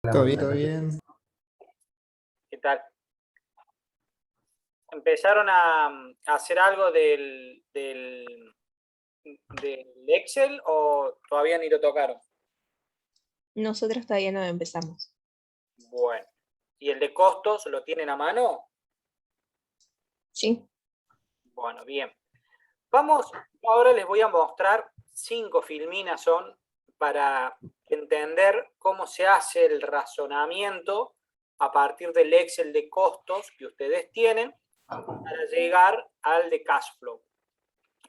Todo bien, todo bien. ¿Qué tal? ¿Empezaron a hacer algo del Excel o todavía ni lo tocaron? Nosotros todavía no empezamos. Bueno. ¿Y el de costos lo tienen a mano? Sí, Bueno, bien. Vamos, ahora les voy a mostrar 5 filminas son para entender cómo se hace el razonamiento a partir del Excel de costos que ustedes tienen para llegar al de cash flow.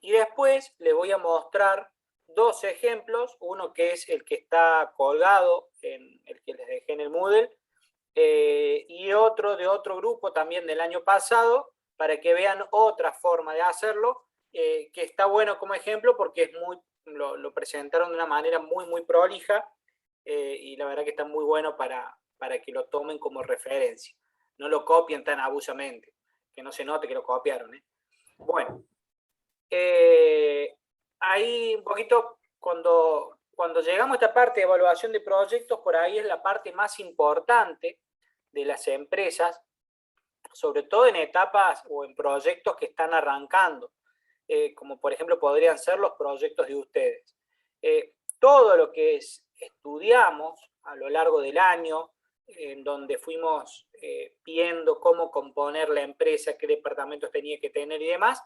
Y después les voy a mostrar 2 ejemplos, uno que es el que está colgado, en el que les dejé en el Moodle, y otro de otro grupo también del año pasado, para que vean otra forma de hacerlo, que está bueno como ejemplo porque es lo presentaron de una manera muy prolija, y la verdad que está muy bueno para que lo tomen como referencia. No lo copien tan abusamente, que no se note que lo copiaron. Bueno, ahí un poquito, cuando llegamos a esta parte de evaluación de proyectos, por ahí es la parte más importante de las empresas, sobre todo en etapas o en proyectos que están arrancando, como por ejemplo podrían ser los proyectos de ustedes. Todo lo que estudiamos a lo largo del año, en donde fuimos viendo cómo componer la empresa, qué departamentos tenía que tener y demás,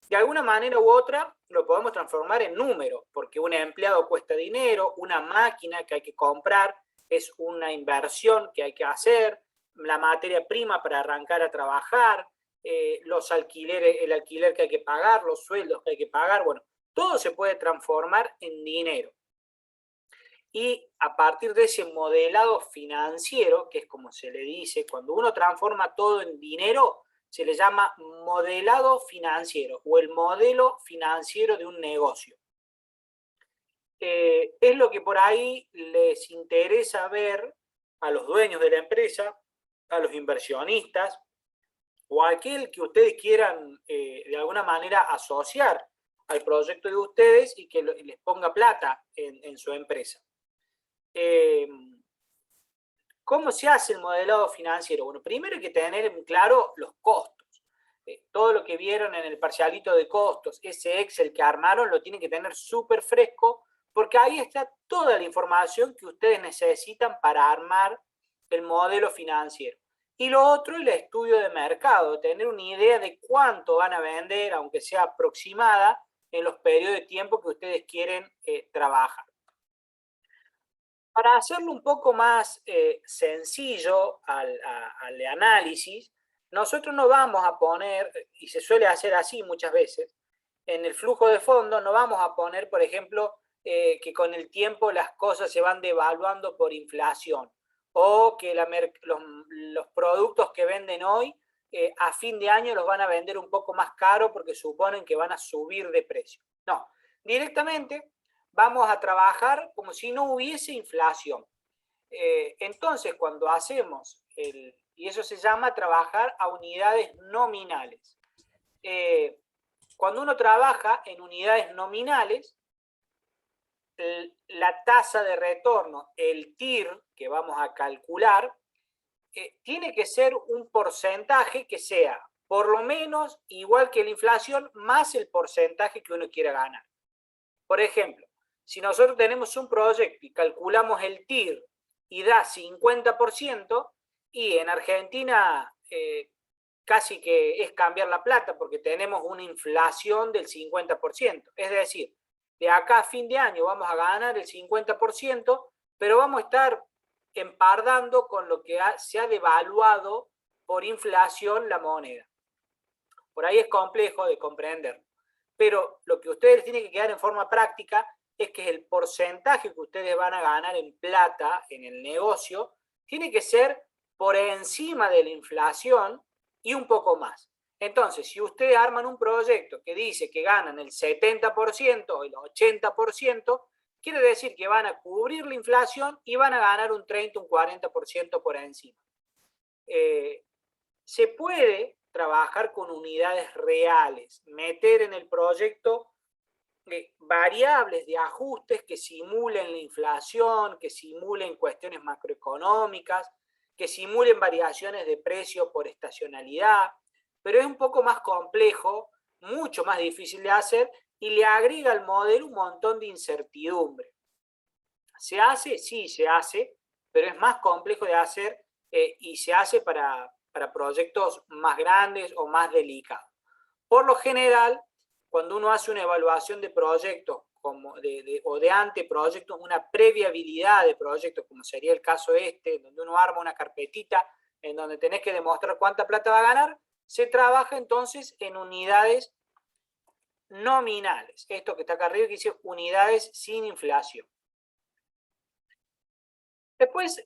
de alguna manera u otra lo podemos transformar en números, porque un empleado cuesta dinero, una máquina que hay que comprar es una inversión que hay que hacer, la materia prima para arrancar a trabajar, los alquileres, el alquiler que hay que pagar, los sueldos que hay que pagar, bueno, todo se puede transformar en dinero. Y a partir de ese modelado financiero, que es como se le dice, cuando uno transforma todo en dinero, se le llama modelado financiero o el modelo financiero de un negocio. Es lo que por ahí les interesa ver a los dueños de la empresa, a los inversionistas o a aquel que ustedes quieran de alguna manera asociar al proyecto de ustedes y que les ponga plata en su empresa. ¿Cómo se hace el modelado financiero? Bueno, primero hay que tener en claro los costos. Todo lo que vieron en el parcialito de costos, ese Excel que armaron, lo tienen que tener súper fresco, porque ahí está toda la información que ustedes necesitan para armar el modelo financiero. Y lo otro es el estudio de mercado, tener una idea de cuánto van a vender, aunque sea aproximada, en los periodos de tiempo que ustedes quieren trabajar. Para hacerlo un poco más sencillo al análisis, nosotros no vamos a poner, y se suele hacer así muchas veces, en el flujo de fondos no vamos a poner, por ejemplo, que con el tiempo las cosas se van devaluando por inflación, o que los productos que venden hoy a fin de año los van a vender un poco más caro porque suponen que van a subir de precio. No, directamente vamos a trabajar como si no hubiese inflación. Entonces, cuando hacemos y eso se llama trabajar a unidades nominales. Cuando uno trabaja en unidades nominales, la tasa de retorno, el TIR que vamos a calcular, tiene que ser un porcentaje que sea por lo menos igual que la inflación más el porcentaje que uno quiera ganar. Por ejemplo, si nosotros tenemos un proyecto y calculamos el TIR y da 50%, y en Argentina casi que es cambiar la plata porque tenemos una inflación del 50%. Es decir, de acá a fin de año vamos a ganar el 50%, pero vamos a estar empardando con lo que se ha devaluado por inflación la moneda. Por ahí es complejo de comprender. Pero lo que ustedes tienen que quedar en forma práctica es que el porcentaje que ustedes van a ganar en plata en el negocio tiene que ser por encima de la inflación y un poco más. Entonces, si ustedes arman un proyecto que dice que ganan el 70% o el 80%, quiere decir que van a cubrir la inflación y van a ganar un 30, un 40% por encima. Se puede trabajar con unidades reales, meter en el proyecto variables de ajustes que simulen la inflación, que simulen cuestiones macroeconómicas, que simulen variaciones de precio por estacionalidad, pero es un poco más complejo, mucho más difícil de hacer y le agrega al modelo un montón de incertidumbre. ¿Se hace? Sí, se hace, pero es más complejo de hacer y se hace para proyectos más grandes o más delicados. Por lo general, cuando uno hace una evaluación de proyectos o de anteproyectos, una previabilidad de proyectos, como sería el caso donde uno arma una carpetita en donde tenés que demostrar cuánta plata va a ganar, se trabaja entonces en unidades nominales. Esto que está acá arriba que dice unidades sin inflación. Después,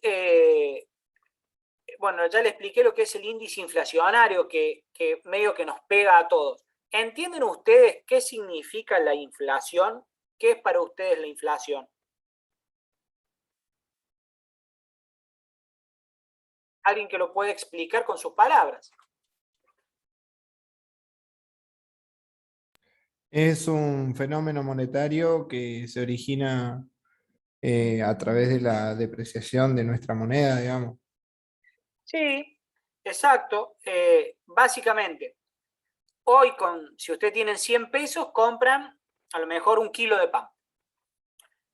bueno, ya le expliqué lo que es el índice inflacionario que medio que nos pega a todos. ¿Entienden ustedes qué significa la inflación? ¿Qué es para ustedes la inflación? ¿Alguien que lo puede explicar con sus palabras? Es un fenómeno monetario que se origina a través de la depreciación de nuestra moneda, digamos. Sí, exacto. Básicamente, hoy si ustedes tienen 100 pesos, compran a lo mejor un kilo de pan.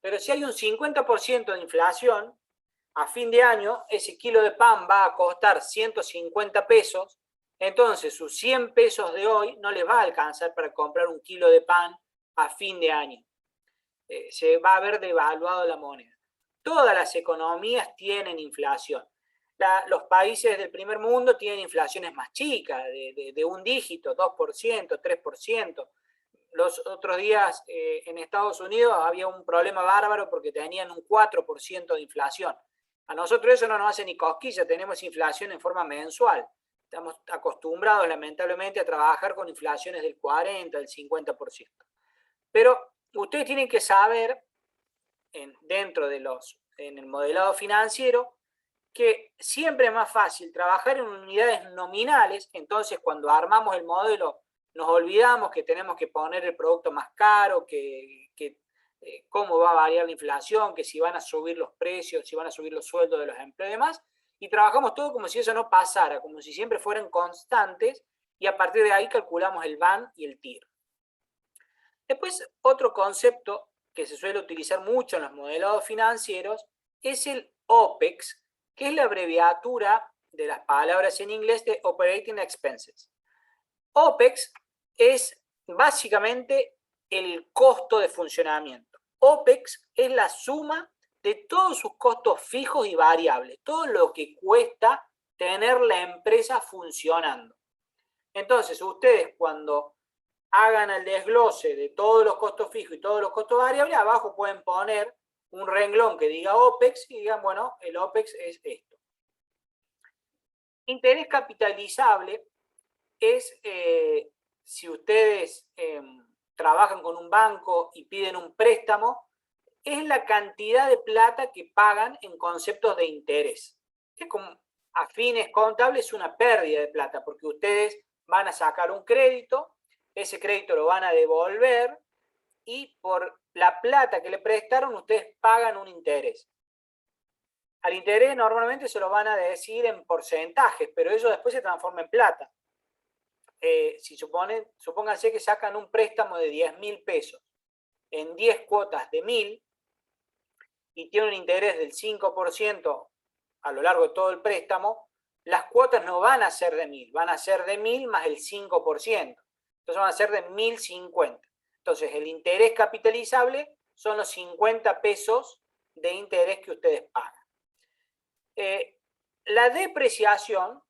Pero si hay un 50% de inflación, a fin de año ese kilo de pan va a costar 150 pesos, entonces sus 100 pesos de hoy no les va a alcanzar para comprar un kilo de pan a fin de año. Se va a haber devaluado la moneda. Todas las economías tienen inflación. Los países del primer mundo tienen inflaciones más chicas, de un dígito, 2%, 3%. Los otros días en Estados Unidos había un problema bárbaro porque tenían un 4% de inflación. A nosotros eso no nos hace ni cosquilla, tenemos inflación en forma mensual. Estamos acostumbrados lamentablemente a trabajar con inflaciones del 40, del 50%. Pero ustedes tienen que saber, en el modelado financiero, que siempre es más fácil trabajar en unidades nominales. Entonces cuando armamos el modelo nos olvidamos que tenemos que poner el producto más caro, cómo va a variar la inflación, que si van a subir los precios, si van a subir los sueldos de los empleados y demás, y trabajamos todo como si eso no pasara, como si siempre fueran constantes, y a partir de ahí calculamos el VAN y el TIR. Después, otro concepto que se suele utilizar mucho en los modelados financieros es el OPEX, que es la abreviatura de las palabras en inglés de Operating Expenses. OPEX es básicamente el costo de funcionamiento. OPEX es la suma de todos sus costos fijos y variables, todo lo que cuesta tener la empresa funcionando. Entonces, ustedes cuando hagan el desglose de todos los costos fijos y todos los costos variables, abajo pueden poner un renglón que diga OPEX y digan, bueno, el OPEX es esto. Interés capitalizable es, si ustedes trabajan con un banco y piden un préstamo, es la cantidad de plata que pagan en conceptos de interés. Es como, a fines contables, una pérdida de plata, porque ustedes van a sacar un crédito, ese crédito lo van a devolver y por la plata que le prestaron ustedes pagan un interés. Al interés normalmente se lo van a decir en porcentajes, pero eso después se transforma en plata. Si supónganse que sacan un préstamo de 10.000 pesos en 10 cuotas de 1.000 y tiene un interés del 5% a lo largo de todo el préstamo, las cuotas no van a ser de 1.000, van a ser de 1.000 más el 5%. Entonces van a ser de 1.050. Entonces el interés capitalizable son los 50 pesos de interés que ustedes pagan. La depreciación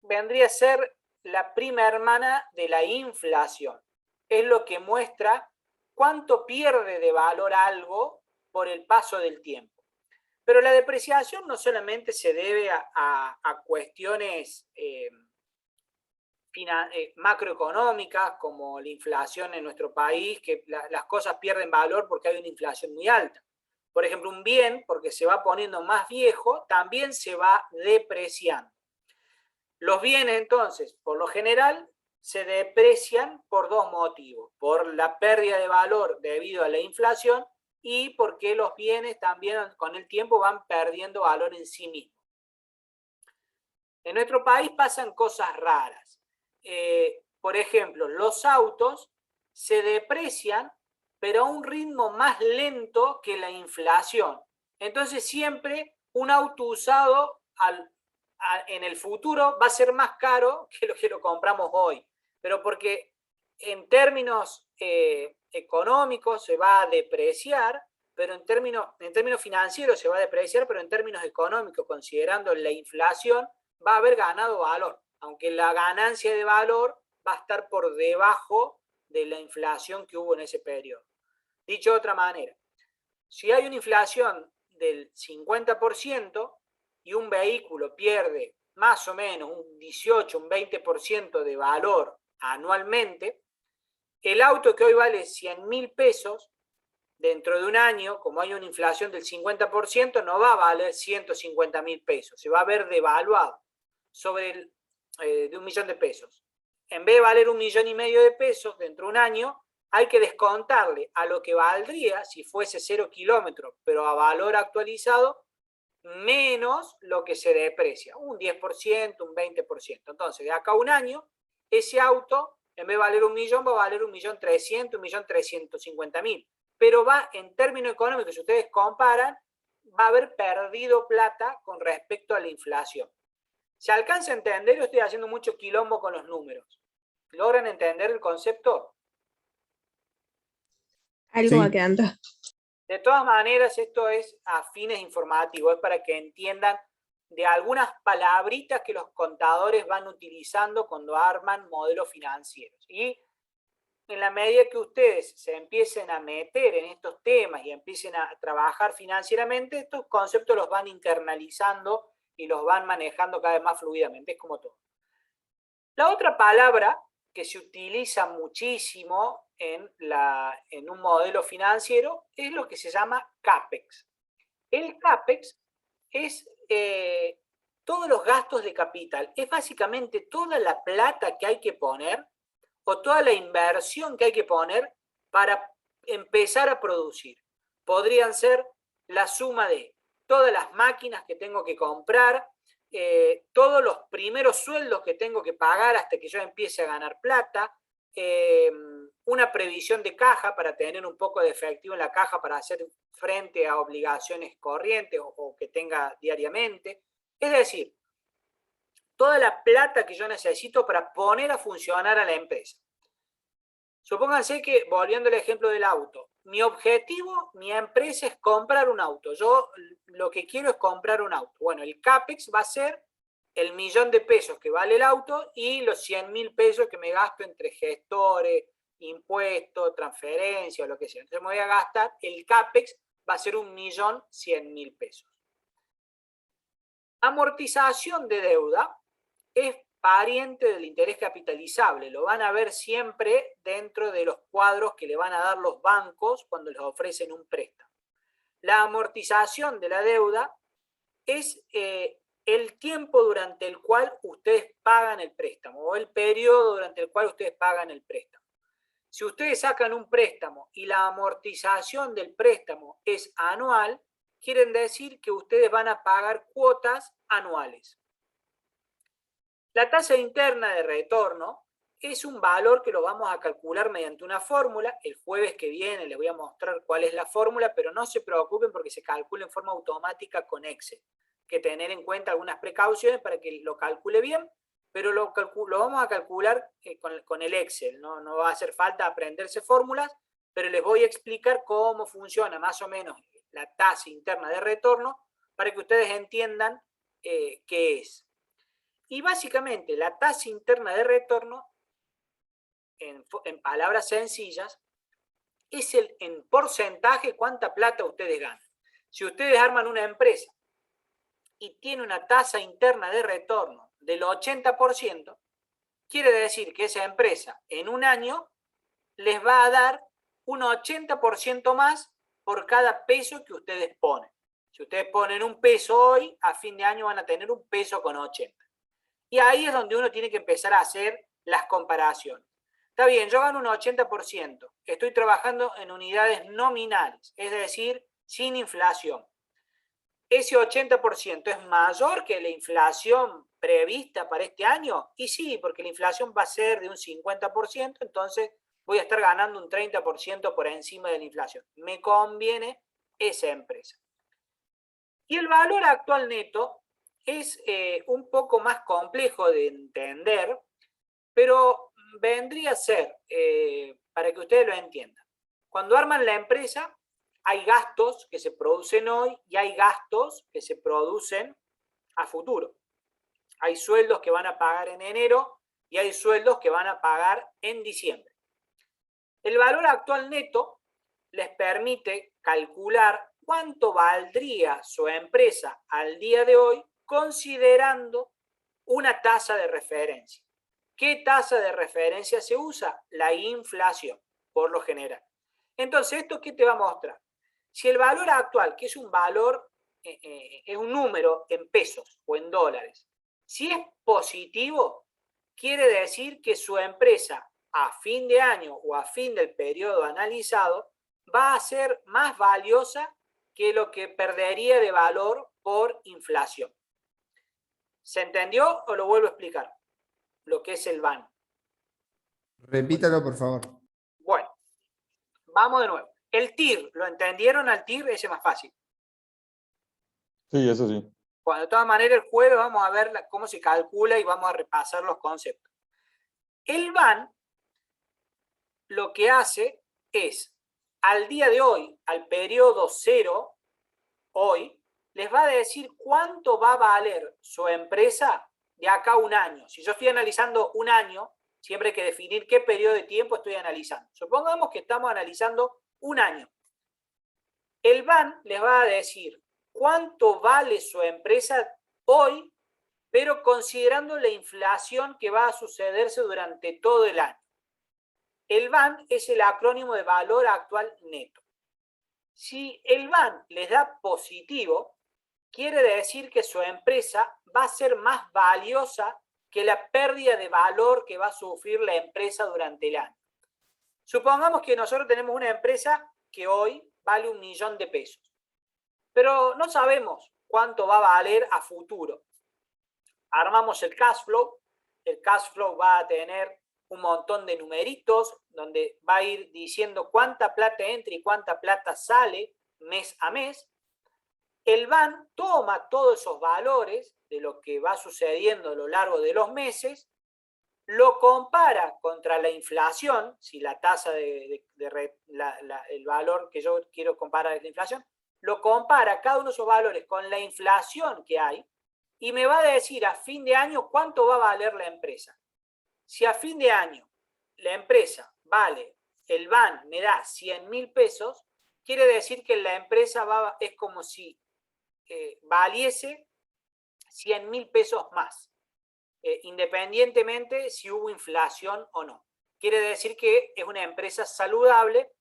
vendría a ser la prima hermana de la inflación. Es lo que muestra cuánto pierde de valor algo por el paso del tiempo. Pero la depreciación no solamente se debe a cuestiones macroeconómicas como la inflación en nuestro país, que las cosas pierden valor porque hay una inflación muy alta. Por ejemplo, un bien, porque se va poniendo más viejo, también se va depreciando. Los bienes, entonces, por lo general, se deprecian por dos motivos: por la pérdida de valor debido a la inflación y porque los bienes también con el tiempo van perdiendo valor en sí mismos. En nuestro país pasan cosas raras. Por ejemplo, los autos se deprecian, pero a un ritmo más lento que la inflación. Entonces siempre un auto usado en el futuro va a ser más caro que lo compramos hoy. Pero porque en términos económicos se va a depreciar, pero en términos financieros se va a depreciar, pero en términos económicos, considerando la inflación, va a haber ganado valor, aunque la ganancia de valor va a estar por debajo de la inflación que hubo en ese periodo. Dicho de otra manera, si hay una inflación del 50% y un vehículo pierde más o menos un 18, un 20% de valor anualmente, el auto que hoy vale 100.000 pesos, dentro de un año, como hay una inflación del 50%, no va a valer 150.000 pesos, se va a ver devaluado sobre de 1.000.000 de pesos. En vez de valer 1,5 millones de pesos dentro de un año, hay que descontarle a lo que valdría si fuese 0 kilómetros, pero a valor actualizado, menos lo que se deprecia, un 10%, un 20%. Entonces, de acá a un año, ese auto, en vez de valer 1 millón, va a valer 1.300.000, 1.350.000. Pero va, en términos económicos, si ustedes comparan, va a haber perdido plata con respecto a la inflación. ¿Se alcanza a entender? Yo estoy haciendo mucho quilombo con los números. ¿Logran entender el concepto? Algo Sí. va quedando. De todas maneras, esto es a fines informativos, es para que entiendan de algunas palabritas que los contadores van utilizando cuando arman modelos financieros. Y en la medida que ustedes se empiecen a meter en estos temas y empiecen a trabajar financieramente, estos conceptos los van internalizando y los van manejando cada vez más fluidamente, es como todo. La otra palabra que se utiliza muchísimo en un modelo financiero es lo que se llama CAPEX. El CAPEX es todos los gastos de capital, es básicamente toda la plata que hay que poner o toda la inversión que hay que poner para empezar a producir. Podrían ser la suma de todas las máquinas que tengo que comprar, todos los primeros sueldos que tengo que pagar hasta que yo empiece a ganar plata, una previsión de caja para tener un poco de efectivo en la caja para hacer frente a obligaciones corrientes o que tenga diariamente. Es decir, toda la plata que yo necesito para poner a funcionar a la empresa. Supónganse que, volviendo al ejemplo del auto, mi objetivo, mi empresa es comprar un auto. Yo lo que quiero es comprar un auto. Bueno, el CAPEX va a ser el 1.000.000 de pesos que vale el auto y los 100.000 pesos que me gasto entre gestores, impuestos, transferencias, lo que sea. Entonces me voy a gastar, el CAPEX va a ser 1.100.000 pesos. Amortización de deuda es pariente del interés capitalizable, lo van a ver siempre dentro de los cuadros que le van a dar los bancos cuando les ofrecen un préstamo. La amortización de la deuda es el tiempo durante el cual ustedes pagan el préstamo o el periodo durante el cual ustedes pagan el préstamo. Si ustedes sacan un préstamo y la amortización del préstamo es anual, quieren decir que ustedes van a pagar cuotas anuales. La tasa interna de retorno es un valor que lo vamos a calcular mediante una fórmula. El jueves que viene les voy a mostrar cuál es la fórmula, pero no se preocupen porque se calcula en forma automática con Excel. Hay que tener en cuenta algunas precauciones para que lo calcule bien, pero lo vamos a calcular con el Excel. No va a hacer falta aprenderse fórmulas, pero les voy a explicar cómo funciona más o menos la tasa interna de retorno para que ustedes entiendan qué es. Y básicamente la tasa interna de retorno, en palabras sencillas, es en porcentaje cuánta plata ustedes ganan. Si ustedes arman una empresa y tiene una tasa interna de retorno del 80%, quiere decir que esa empresa en un año les va a dar un 80% más por cada peso que ustedes ponen. Si ustedes ponen un peso hoy, a fin de año van a tener un peso con 80. Y ahí es donde uno tiene que empezar a hacer las comparaciones. Está bien, yo gano un 80%, estoy trabajando en unidades nominales, es decir, sin inflación. ¿Ese 80% es mayor que la inflación prevista para este año? Y sí, porque la inflación va a ser de un 50%, entonces voy a estar ganando un 30% por encima de la inflación. Me conviene esa empresa. Y el valor actual neto es un poco más complejo de entender, pero vendría a ser, para que ustedes lo entiendan, cuando arman la empresa, hay gastos que se producen hoy y hay gastos que se producen a futuro. Hay sueldos que van a pagar en enero y hay sueldos que van a pagar en diciembre. El valor actual neto les permite calcular cuánto valdría su empresa al día de hoy considerando una tasa de referencia. ¿Qué tasa de referencia se usa? La inflación, por lo general. Entonces, ¿esto qué te va a mostrar? Si el valor actual, que es un valor, es un número en pesos o en dólares, si es positivo, quiere decir que su empresa a fin de año o a fin del periodo analizado va a ser más valiosa que lo que perdería de valor por inflación. ¿Se entendió o lo vuelvo a explicar? Lo que es el VAN. Repítalo, por favor. Bueno, vamos de nuevo. El TIR, ¿lo entendieron al TIR? Ese es más fácil. Sí, eso sí. Bueno, de todas maneras, el jueves vamos a ver cómo se calcula y vamos a repasar los conceptos. El VAN lo que hace es, al día de hoy, al periodo 0, hoy, les va a decir cuánto va a valer su empresa de acá a un año. Si yo estoy analizando un año, siempre hay que definir qué periodo de tiempo estoy analizando. Supongamos que estamos analizando un año. El VAN les va a decir cuánto vale su empresa hoy, pero considerando la inflación que va a sucederse durante todo el año. El VAN es el acrónimo de valor actual neto. Si el VAN les da positivo, quiere decir que su empresa va a ser más valiosa que la pérdida de valor que va a sufrir la empresa durante el año. Supongamos que nosotros tenemos una empresa que hoy vale 1 millón de pesos, pero no sabemos cuánto va a valer a futuro. Armamos el cash flow va a tener un montón de numeritos donde va a ir diciendo cuánta plata entra y cuánta plata sale mes a mes. El VAN toma todos esos valores de lo que va sucediendo a lo largo de los meses, lo compara contra la inflación, si la tasa el valor que yo quiero comparar es la inflación, lo compara cada uno de esos valores con la inflación que hay y me va a decir a fin de año cuánto va a valer la empresa. Si a fin de año la empresa vale, el VAN me da 100.000 pesos, quiere decir que la empresa es como si valiese 100.000 pesos más, independientemente si hubo inflación o no. Quiere decir que es una empresa saludable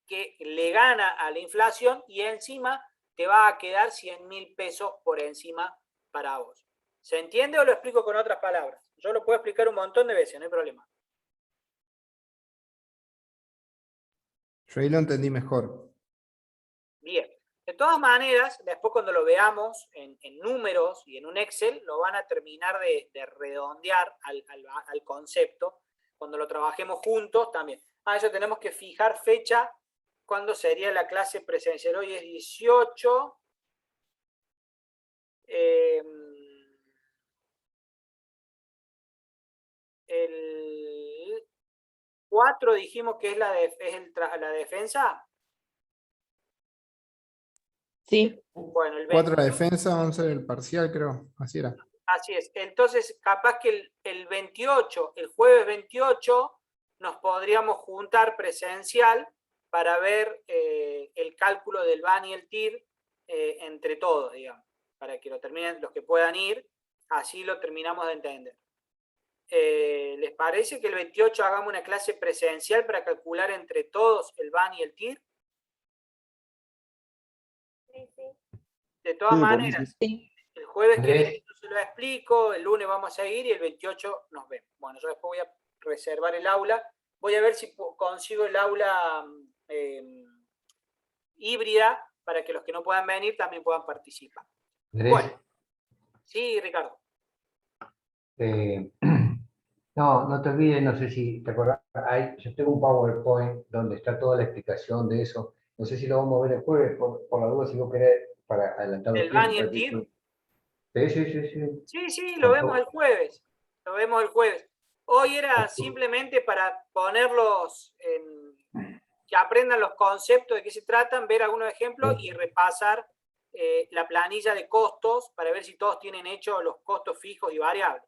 que le gana a la inflación y encima te va a quedar 100.000 pesos por encima para vos. ¿Se entiende o lo explico con otras palabras? Yo lo puedo explicar un montón de veces, no hay problema. Yo ahí lo entendí mejor. Bien. De todas maneras, después cuando lo veamos en números y en un Excel, lo van a terminar de redondear al concepto. Cuando lo trabajemos juntos también. Eso tenemos que fijar fecha. ¿Cuándo sería la clase presencial? Hoy es 18. El 4 dijimos que es la defensa. Sí. Bueno, el 4 la defensa, 11 el parcial, creo. Así era. Así es. Entonces, capaz que el 28, el jueves 28, nos podríamos juntar presencial para ver el cálculo del VAN y el TIR entre todos, digamos, para que lo terminen los que puedan ir, así lo terminamos de entender. ¿Les parece que el 28 hagamos una clase presencial para calcular entre todos el VAN y el TIR? Sí, sí. De todas maneras, Sí. el jueves que viene se lo explico, el lunes vamos a seguir y el 28 nos vemos. Bueno, yo después voy a reservar el aula. Voy a ver si consigo el aula híbrida para que los que no puedan venir también puedan participar. Andrés, Bueno, sí, Ricardo. no te olvides, no sé si te acordás, yo tengo un PowerPoint donde está toda la explicación de eso. No sé si lo vamos a ver el jueves, por la duda, si vos querés, para adelantar los ¿El BAN y el tiempos. TIR? Sí. Sí, lo vemos el jueves. Lo vemos el jueves. Hoy era Ok. simplemente para ponerlos que aprendan los conceptos de qué se tratan, ver algunos ejemplos y repasar la planilla de costos para ver si todos tienen hecho los costos fijos y variables.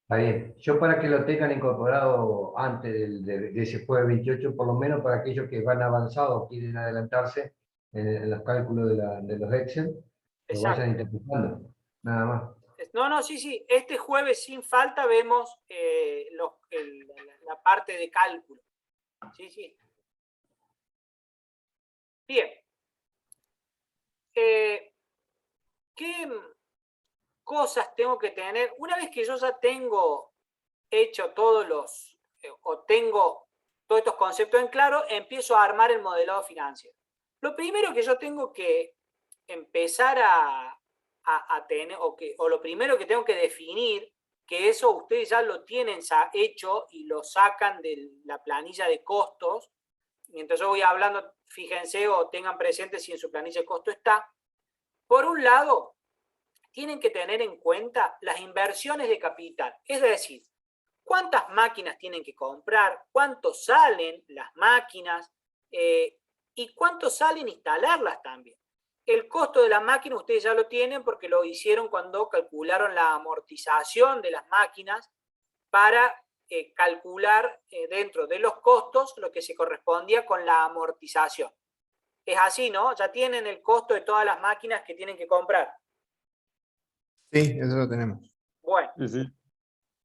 Está bien. Yo para que lo tengan incorporado antes de ese jueves 28, por lo menos para aquellos que van avanzados o quieren adelantarse en los cálculos de los Excel, lo Exacto. vayan interpretando, nada más. No, sí. Este jueves sin falta vemos la parte de cálculo. Sí. Bien. ¿Qué cosas tengo que tener? Una vez que yo ya tengo hecho o tengo todos estos conceptos en claro, empiezo a armar el modelado financiero. Lo primero que yo tengo que empezar a tener, o lo primero que tengo que definir, que eso ustedes ya lo tienen hecho y lo sacan de la planilla de costos, mientras yo voy hablando, fíjense o tengan presente si en su planilla de costo está. Por un lado, tienen que tener en cuenta las inversiones de capital, es decir, cuántas máquinas tienen que comprar, cuánto salen las máquinas y cuánto salen instalarlas también. El costo de la máquina ustedes ya lo tienen porque lo hicieron cuando calcularon la amortización de las máquinas para calcular dentro de los costos lo que se correspondía con la amortización. Es así, ¿no? Ya tienen el costo de todas las máquinas que tienen que comprar. Sí, eso lo tenemos. Bueno, Sí.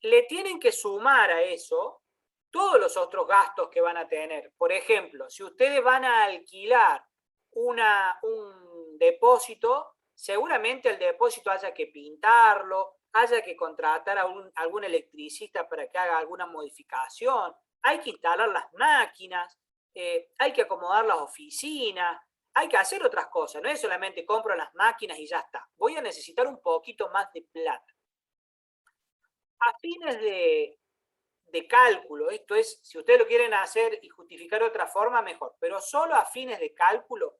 le tienen que sumar a eso todos los otros gastos que van a tener. Por ejemplo, si ustedes van a alquilar un depósito, seguramente el depósito haya que pintarlo, haya que contratar a algún electricista para que haga alguna modificación, hay que instalar las máquinas, hay que acomodar las oficinas, hay que hacer otras cosas, no es solamente compro las máquinas y ya está. Voy a necesitar un poquito más de plata. A fines de cálculo, esto es, si ustedes lo quieren hacer y justificar de otra forma, mejor, pero solo a fines de cálculo,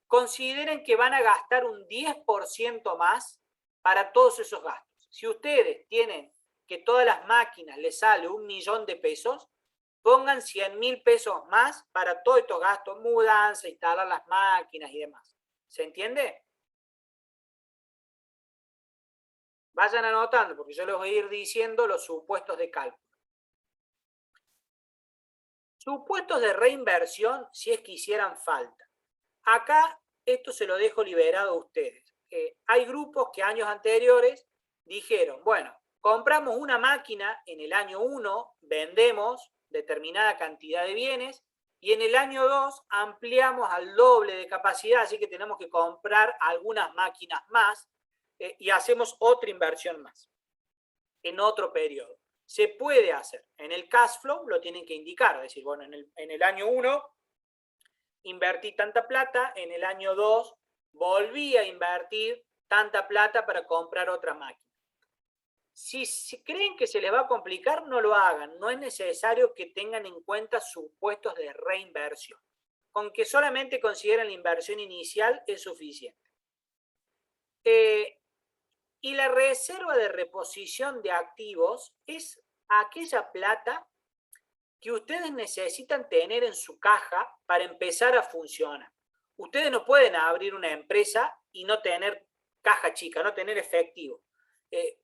consideren que van a gastar un 10% más para todos esos gastos. Si ustedes tienen que todas las máquinas les sale 1.000.000 de pesos, pongan 100.000 pesos más para todos estos gastos, mudanza, instalar las máquinas y demás. ¿Se entiende? Vayan anotando, porque yo les voy a ir diciendo los supuestos de cálculo. Supuestos de reinversión, si es que hicieran falta. Acá, esto se lo dejo liberado a ustedes. Hay grupos que años anteriores dijeron, bueno, compramos una máquina en el año 1, vendemos determinada cantidad de bienes, y en el año 2 ampliamos al doble de capacidad, así que tenemos que comprar algunas máquinas más, y hacemos otra inversión más en otro periodo. Se puede hacer. En el cash flow lo tienen que indicar, es decir, bueno, en el año 1 invertí tanta plata, en el año 2 volví a invertir tanta plata para comprar otra máquina. Si creen que se les va a complicar, no lo hagan. No es necesario que tengan en cuenta supuestos de reinversión. Con que solamente consideren la inversión inicial es suficiente. Y la reserva de reposición de activos es aquella plata que ustedes necesitan tener en su caja para empezar a funcionar. Ustedes no pueden abrir una empresa y no tener caja chica, no tener efectivo.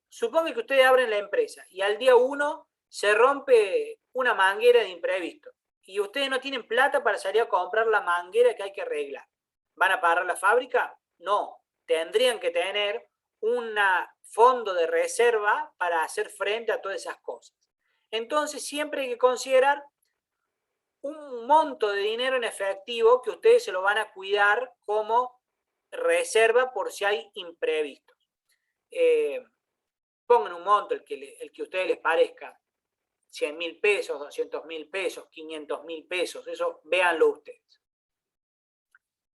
Supongo que ustedes abren la empresa y al día 1 se rompe una manguera de imprevisto y ustedes no tienen plata para salir a comprar la manguera que hay que arreglar. ¿Van a parar la fábrica? No, tendrían que tener un fondo de reserva para hacer frente a todas esas cosas. Entonces siempre hay que considerar un monto de dinero en efectivo que ustedes se lo van a cuidar como reserva por si hay imprevistos. pongan un monto, el que a ustedes les parezca, 100.000 pesos, 200.000 pesos, 500.000 pesos, eso véanlo ustedes.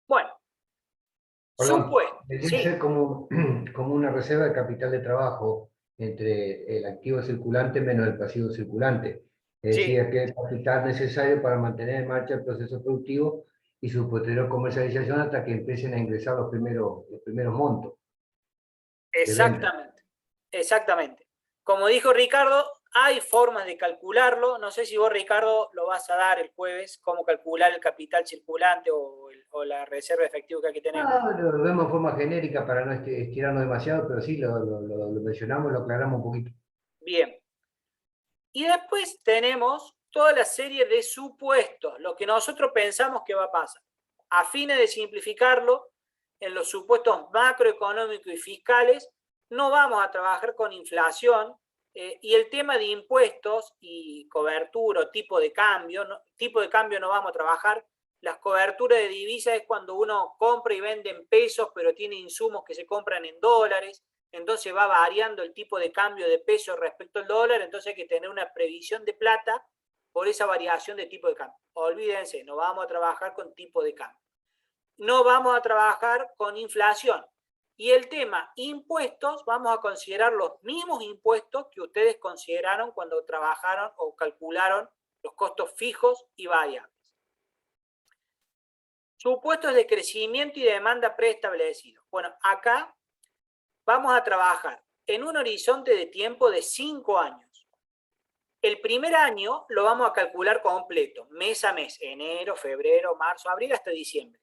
Bueno, Perdón, supuesto, debería sí, ser como, como una reserva de capital de trabajo entre el activo circulante menos el pasivo circulante. Es decir, sí, aquel capital necesario para mantener en marcha el proceso productivo y su posterior comercialización hasta que empiecen a ingresar los primeros montos de venta. exactamente, exactamente. Como dijo Ricardo, hay formas de calcularlo. No sé si vos, Ricardo, lo vas a dar el jueves, cómo calcular el capital circulante o la reserva de efectivo que hay que tener. Lo vemos de forma genérica para no estirarnos demasiado, pero sí lo mencionamos, lo aclaramos un poquito. Bien. Y después tenemos toda la serie de supuestos, lo que nosotros pensamos que va a pasar. A fines de simplificarlo, en los supuestos macroeconómicos y fiscales, no vamos a trabajar con inflación, y el tema de impuestos y cobertura o tipo de cambio no vamos a trabajar. Las coberturas de divisas es cuando uno compra y vende en pesos, pero tiene insumos que se compran en dólares. Entonces va variando el tipo de cambio de peso respecto al dólar, entonces hay que tener una previsión de plata por esa variación de tipo de cambio. Olvídense, no vamos a trabajar con tipo de cambio. No vamos a trabajar con inflación. Y el tema impuestos, vamos a considerar los mismos impuestos que ustedes consideraron cuando trabajaron o calcularon los costos fijos y variables. Supuestos de crecimiento y demanda preestablecidos. Bueno, acá vamos a trabajar en un horizonte de tiempo de 5 años. El primer año lo vamos a calcular completo, mes a mes, enero, febrero, marzo, abril hasta diciembre.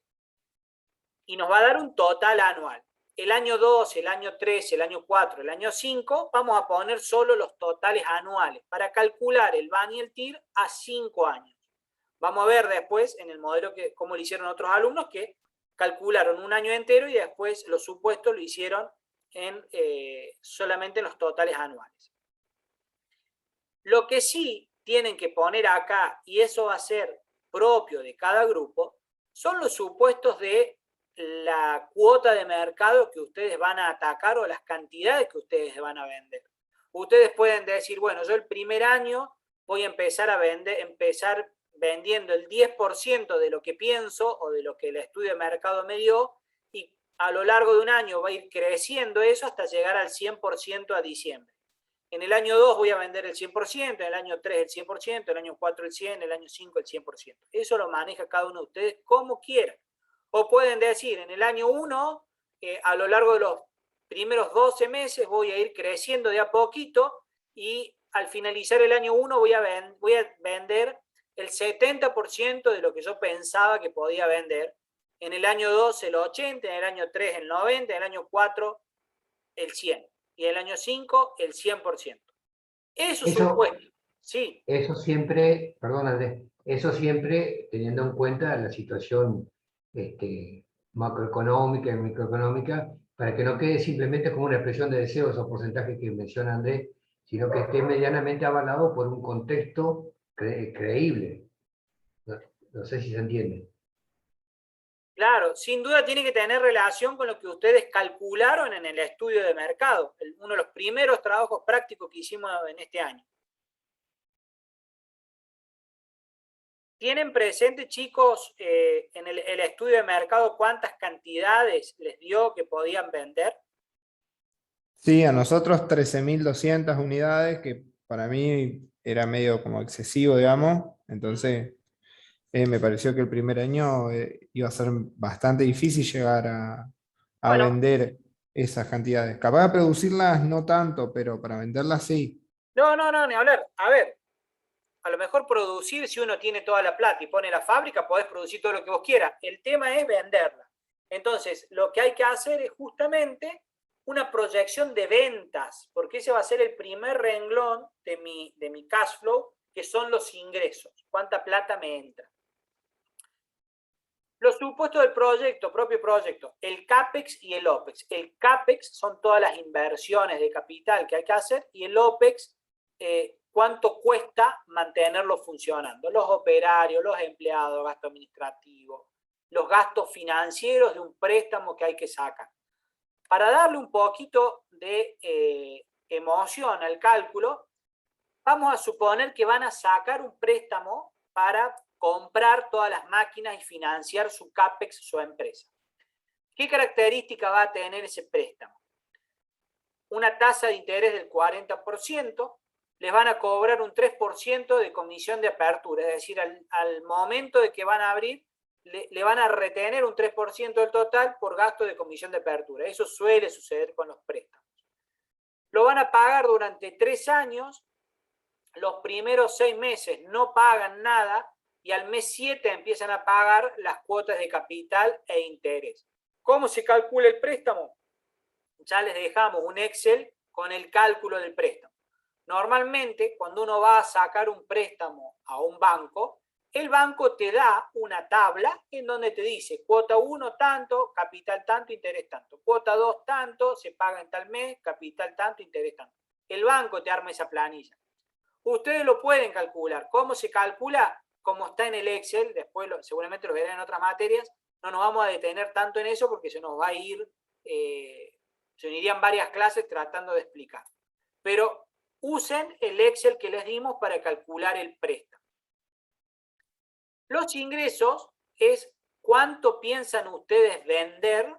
Y nos va a dar un total anual. El año 2, el año 3, el año 4, el año 5, vamos a poner solo los totales anuales para calcular el BAN y el TIR a 5 años. Vamos a ver después en el modelo cómo lo hicieron otros alumnos que calcularon un año entero y después los supuestos lo hicieron solamente en los totales anuales. Lo que sí tienen que poner acá, y eso va a ser propio de cada grupo, son los supuestos de la cuota de mercado que ustedes van a atacar o las cantidades que ustedes van a vender. Ustedes pueden decir, bueno, yo el primer año voy a empezar vendiendo el 10% de lo que pienso o de lo que el estudio de mercado me dio, y a lo largo de un año va a ir creciendo eso hasta llegar al 100% a diciembre. En el año 2 voy a vender el 100%, en el año 3 el 100%, en el año 4 el 100%, en el año 5 el 100%. Eso lo maneja cada uno de ustedes como quieran. O pueden decir, en el año 1, a lo largo de los primeros 12 meses voy a ir creciendo de a poquito y al finalizar el año 1 voy a vender el 70% de lo que yo pensaba que podía vender. En el año 2 el 80%, en el año 3 el 90%, en el año 4 el 100%. Y el año 5 el 100%. Eso supuesto. Sí. Eso siempre, perdón Andrés, eso siempre teniendo en cuenta la situación macroeconómica y microeconómica, para que no quede simplemente como una expresión de deseos o porcentajes que menciona Andrés, sino que esté medianamente avalado por un contexto creíble. No sé si se entiende. Claro, sin duda tiene que tener relación con lo que ustedes calcularon en el estudio de mercado, uno de los primeros trabajos prácticos que hicimos en este año. ¿Tienen presente, chicos, en el estudio de mercado cuántas cantidades les dio que podían vender? Sí, a nosotros 13.200 unidades, que para mí era medio como excesivo, digamos. Entonces, me pareció que el primer año iba a ser bastante difícil llegar a Bueno, vender esas cantidades. Capaz de producirlas no tanto, pero para venderlas sí. no, ni hablar. A ver, a lo mejor producir, si uno tiene toda la plata y pone la fábrica, podés producir todo lo que vos quieras. El tema es venderla. Entonces, lo que hay que hacer es justamente una proyección de ventas, porque ese va a ser el primer renglón de mi cash flow, que son los ingresos. ¿Cuánta plata me entra? Los supuestos del proyecto, propio proyecto, el CAPEX y el OPEX. El CAPEX son todas las inversiones de capital que hay que hacer, y el OPEX, cuánto cuesta mantenerlo funcionando. Los operarios, los empleados, gasto administrativo, los gastos financieros de un préstamo que hay que sacar. Para darle un poquito de emoción al cálculo, vamos a suponer que van a sacar un préstamo para comprar todas las máquinas y financiar su CAPEX, su empresa. ¿Qué característica va a tener ese préstamo? Una tasa de interés del 40%, les van a cobrar un 3% de comisión de apertura, es decir, al momento de que van a abrir, le van a retener un 3% del total por gasto de comisión de apertura. Eso suele suceder con los préstamos. Lo van a pagar durante 3 años, los primeros 6 meses no pagan nada y al mes 7 empiezan a pagar las cuotas de capital e interés. ¿Cómo se calcula el préstamo? Ya les dejamos un Excel con el cálculo del préstamo. Normalmente, cuando uno va a sacar un préstamo a un banco, el banco te da una tabla en donde te dice cuota 1 tanto, capital tanto, interés tanto. Cuota 2 tanto, se paga en tal mes, capital tanto, interés tanto. El banco te arma esa planilla. Ustedes lo pueden calcular. ¿Cómo se calcula? Como está en el Excel, después seguramente lo verán en otras materias. No nos vamos a detener tanto en eso porque se nos va a ir, se unirían varias clases tratando de explicar. Pero usen el Excel que les dimos para calcular el préstamo. Los ingresos es cuánto piensan ustedes vender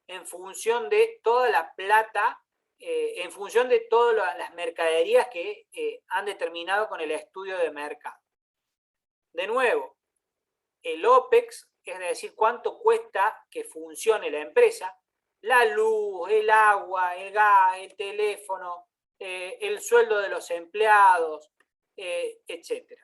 en función de toda la plata, en función de todas las mercaderías que han determinado con el estudio de mercado. De nuevo, el OPEX, es decir, cuánto cuesta que funcione la empresa, la luz, el agua, el gas, el teléfono, el sueldo de los empleados, etc.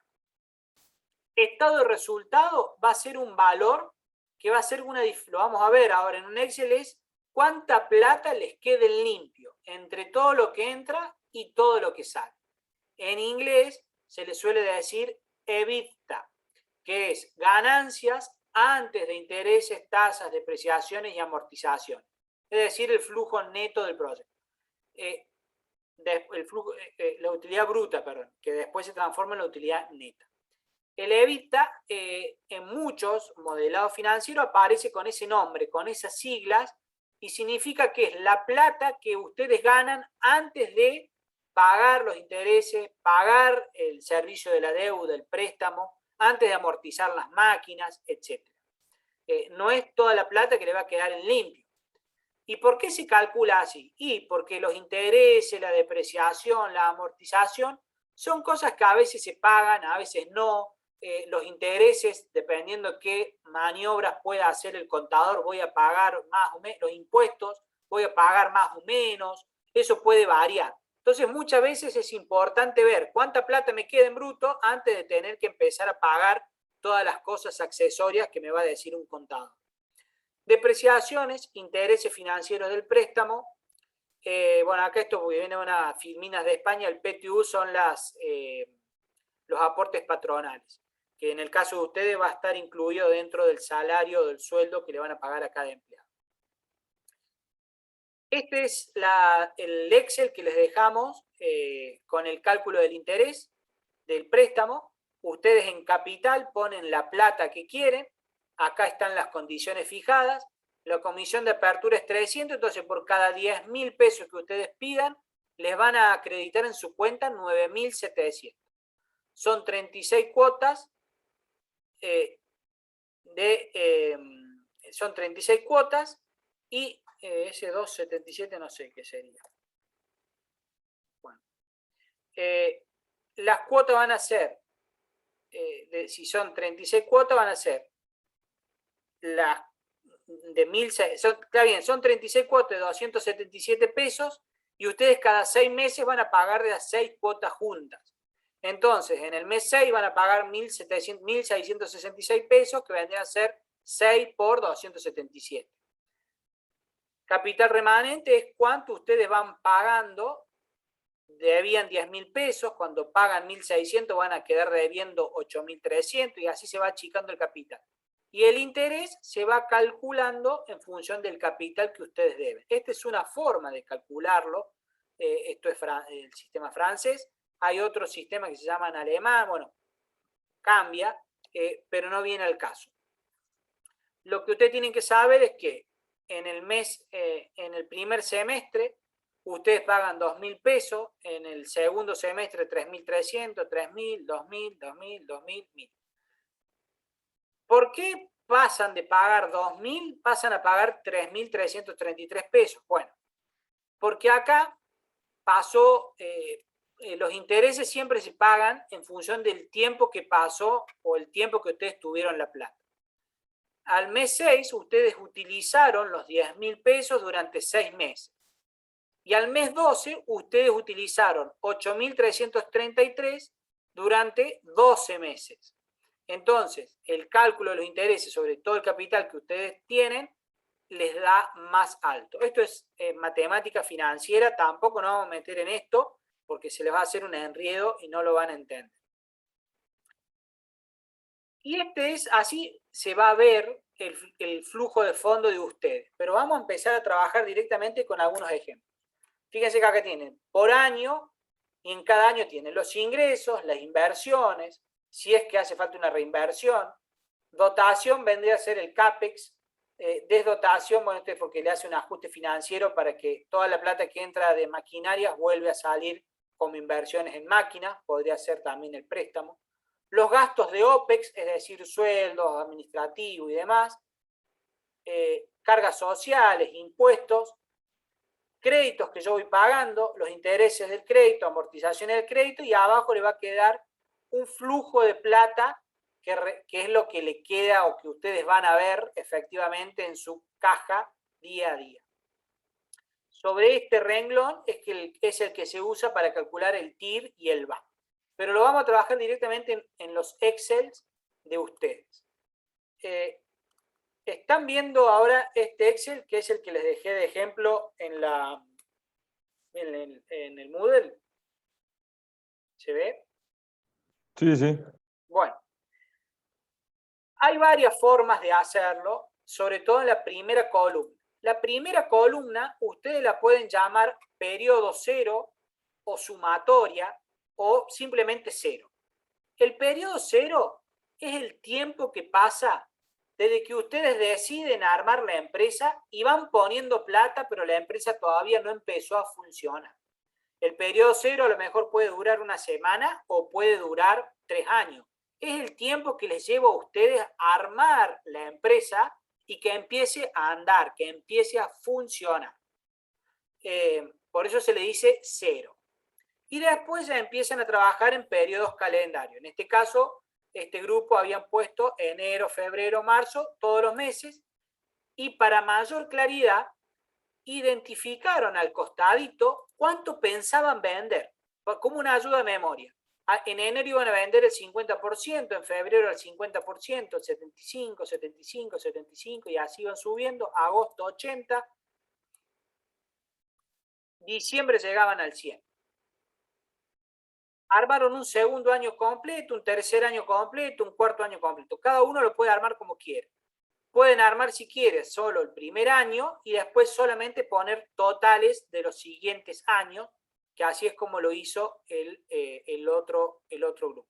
Estado de resultado va a ser un valor que va a ser lo vamos a ver ahora en un Excel, es cuánta plata les queda en limpio entre todo lo que entra y todo lo que sale. En inglés se le suele decir EBITDA, que es ganancias antes de intereses, tasas, depreciaciones y amortizaciones. Es decir, el flujo neto del proyecto. La utilidad bruta, perdón, que después se transforma en la utilidad neta. El EBITDA en muchos modelados financieros aparece con ese nombre, con esas siglas, y significa que es la plata que ustedes ganan antes de pagar los intereses, pagar el servicio de la deuda, el préstamo, antes de amortizar las máquinas, etc. No es toda la plata que le va a quedar en limpio. ¿Y por qué se calcula así? Y porque los intereses, la depreciación, la amortización, son cosas que a veces se pagan, a veces no. Los intereses, dependiendo qué maniobras pueda hacer el contador, voy a pagar más o menos, los impuestos, voy a pagar más o menos, eso puede variar. Entonces, muchas veces es importante ver cuánta plata me queda en bruto antes de tener que empezar a pagar todas las cosas accesorias que me va a decir un contador. Depreciaciones, intereses financieros del préstamo. Bueno, acá esto viene unas filminas de España, el PTU son los aportes patronales, que en el caso de ustedes va a estar incluido dentro del salario o del sueldo que le van a pagar a cada empleado. Este es el Excel que les dejamos con el cálculo del interés del préstamo. Ustedes en capital ponen la plata que quieren. Acá están las condiciones fijadas. La comisión de apertura es 300, entonces por cada 10.000 pesos que ustedes pidan, les van a acreditar en su cuenta 9.700. Son 36 cuotas. Son 36 cuotas y ese 277 no sé qué sería. Bueno, las cuotas van a ser, si son 36 cuotas, van a ser las de 1.600, está bien, son 36 cuotas de 277 pesos y ustedes cada 6 meses van a pagar de las 6 cuotas juntas. Entonces, en el mes 6 van a pagar 1.666 pesos, que vendrían a ser 6 por 277. Capital remanente es cuánto ustedes van pagando. Debían 10.000 pesos, cuando pagan 1.600 van a quedar debiendo 8.300 y así se va achicando el capital. Y el interés se va calculando en función del capital que ustedes deben. Esta es una forma de calcularlo. Esto es el sistema francés. Hay otro sistema que se llama en alemán. Bueno, cambia, pero no viene al caso. Lo que ustedes tienen que saber es que en el primer semestre, Ustedes pagan 2.000 pesos, en el segundo semestre 3.300, 3.000, 2.000, 2.000, 2.000, 1.000. ¿Por qué pasan de pagar 2.000, pasan a pagar 3.333 pesos? Bueno, porque acá pasó, los intereses siempre se pagan en función del tiempo que pasó o el tiempo que ustedes tuvieron la plata. Al mes 6, ustedes utilizaron los 10.000 pesos durante 6 meses. Y al mes 12, ustedes utilizaron 8.333 durante 12 meses. Entonces, el cálculo de los intereses sobre todo el capital que ustedes tienen les da más alto. Esto es matemática financiera, tampoco nos vamos a meter en esto porque se les va a hacer un enredo y no lo van a entender. Y así se va a ver el flujo de fondo de ustedes. Pero vamos a empezar a trabajar directamente con algunos ejemplos. Fíjense que acá tienen por año, y en cada año tienen los ingresos, las inversiones, si es que hace falta una reinversión. Dotación vendría a ser el CAPEX. Desdotación, bueno, esto es porque le hace un ajuste financiero para que toda la plata que entra de maquinarias vuelve a salir como inversiones en máquinas, podría ser también el préstamo. Los gastos de OPEX, es decir, sueldos, administrativos y demás. Cargas sociales, impuestos. Créditos que yo voy pagando, los intereses del crédito, amortizaciones del crédito, y abajo le va a quedar un flujo de plata que es lo que le queda o que ustedes van a ver efectivamente en su caja día a día. Sobre este renglón es el que se usa para calcular el TIR y el VA. Pero lo vamos a trabajar directamente en los Excel de ustedes. Están viendo ahora este Excel, que es el que les dejé de ejemplo en el Moodle. ¿Se ve? Sí, sí. Bueno. Hay varias formas de hacerlo, sobre todo en la primera columna. La primera columna ustedes la pueden llamar periodo cero o sumatoria o simplemente cero. El periodo cero es el tiempo que pasa desde que ustedes deciden armar la empresa y van poniendo plata, pero la empresa todavía no empezó a funcionar. El periodo cero a lo mejor puede durar una semana o puede durar 3 años. Es el tiempo que les lleva a ustedes a armar la empresa y que empiece a andar, que empiece a funcionar. Por eso se le dice cero. Y después ya empiezan a trabajar en periodos calendarios. En este caso, este grupo habían puesto enero, febrero, marzo, todos los meses. Y para mayor claridad, identificaron al costadito cuánto pensaban vender, como una ayuda de memoria. En enero iban a vender el 50%, en febrero el 50%, el 75%, 75%, 75%, y así iban subiendo. Agosto 80%, diciembre llegaban al 100%. Armaron un segundo año completo, un tercer año completo, un cuarto año completo. Cada uno lo puede armar como quiere. Pueden armar, si quieren, solo el primer año y después solamente poner totales de los siguientes años, que así es como lo hizo el otro grupo.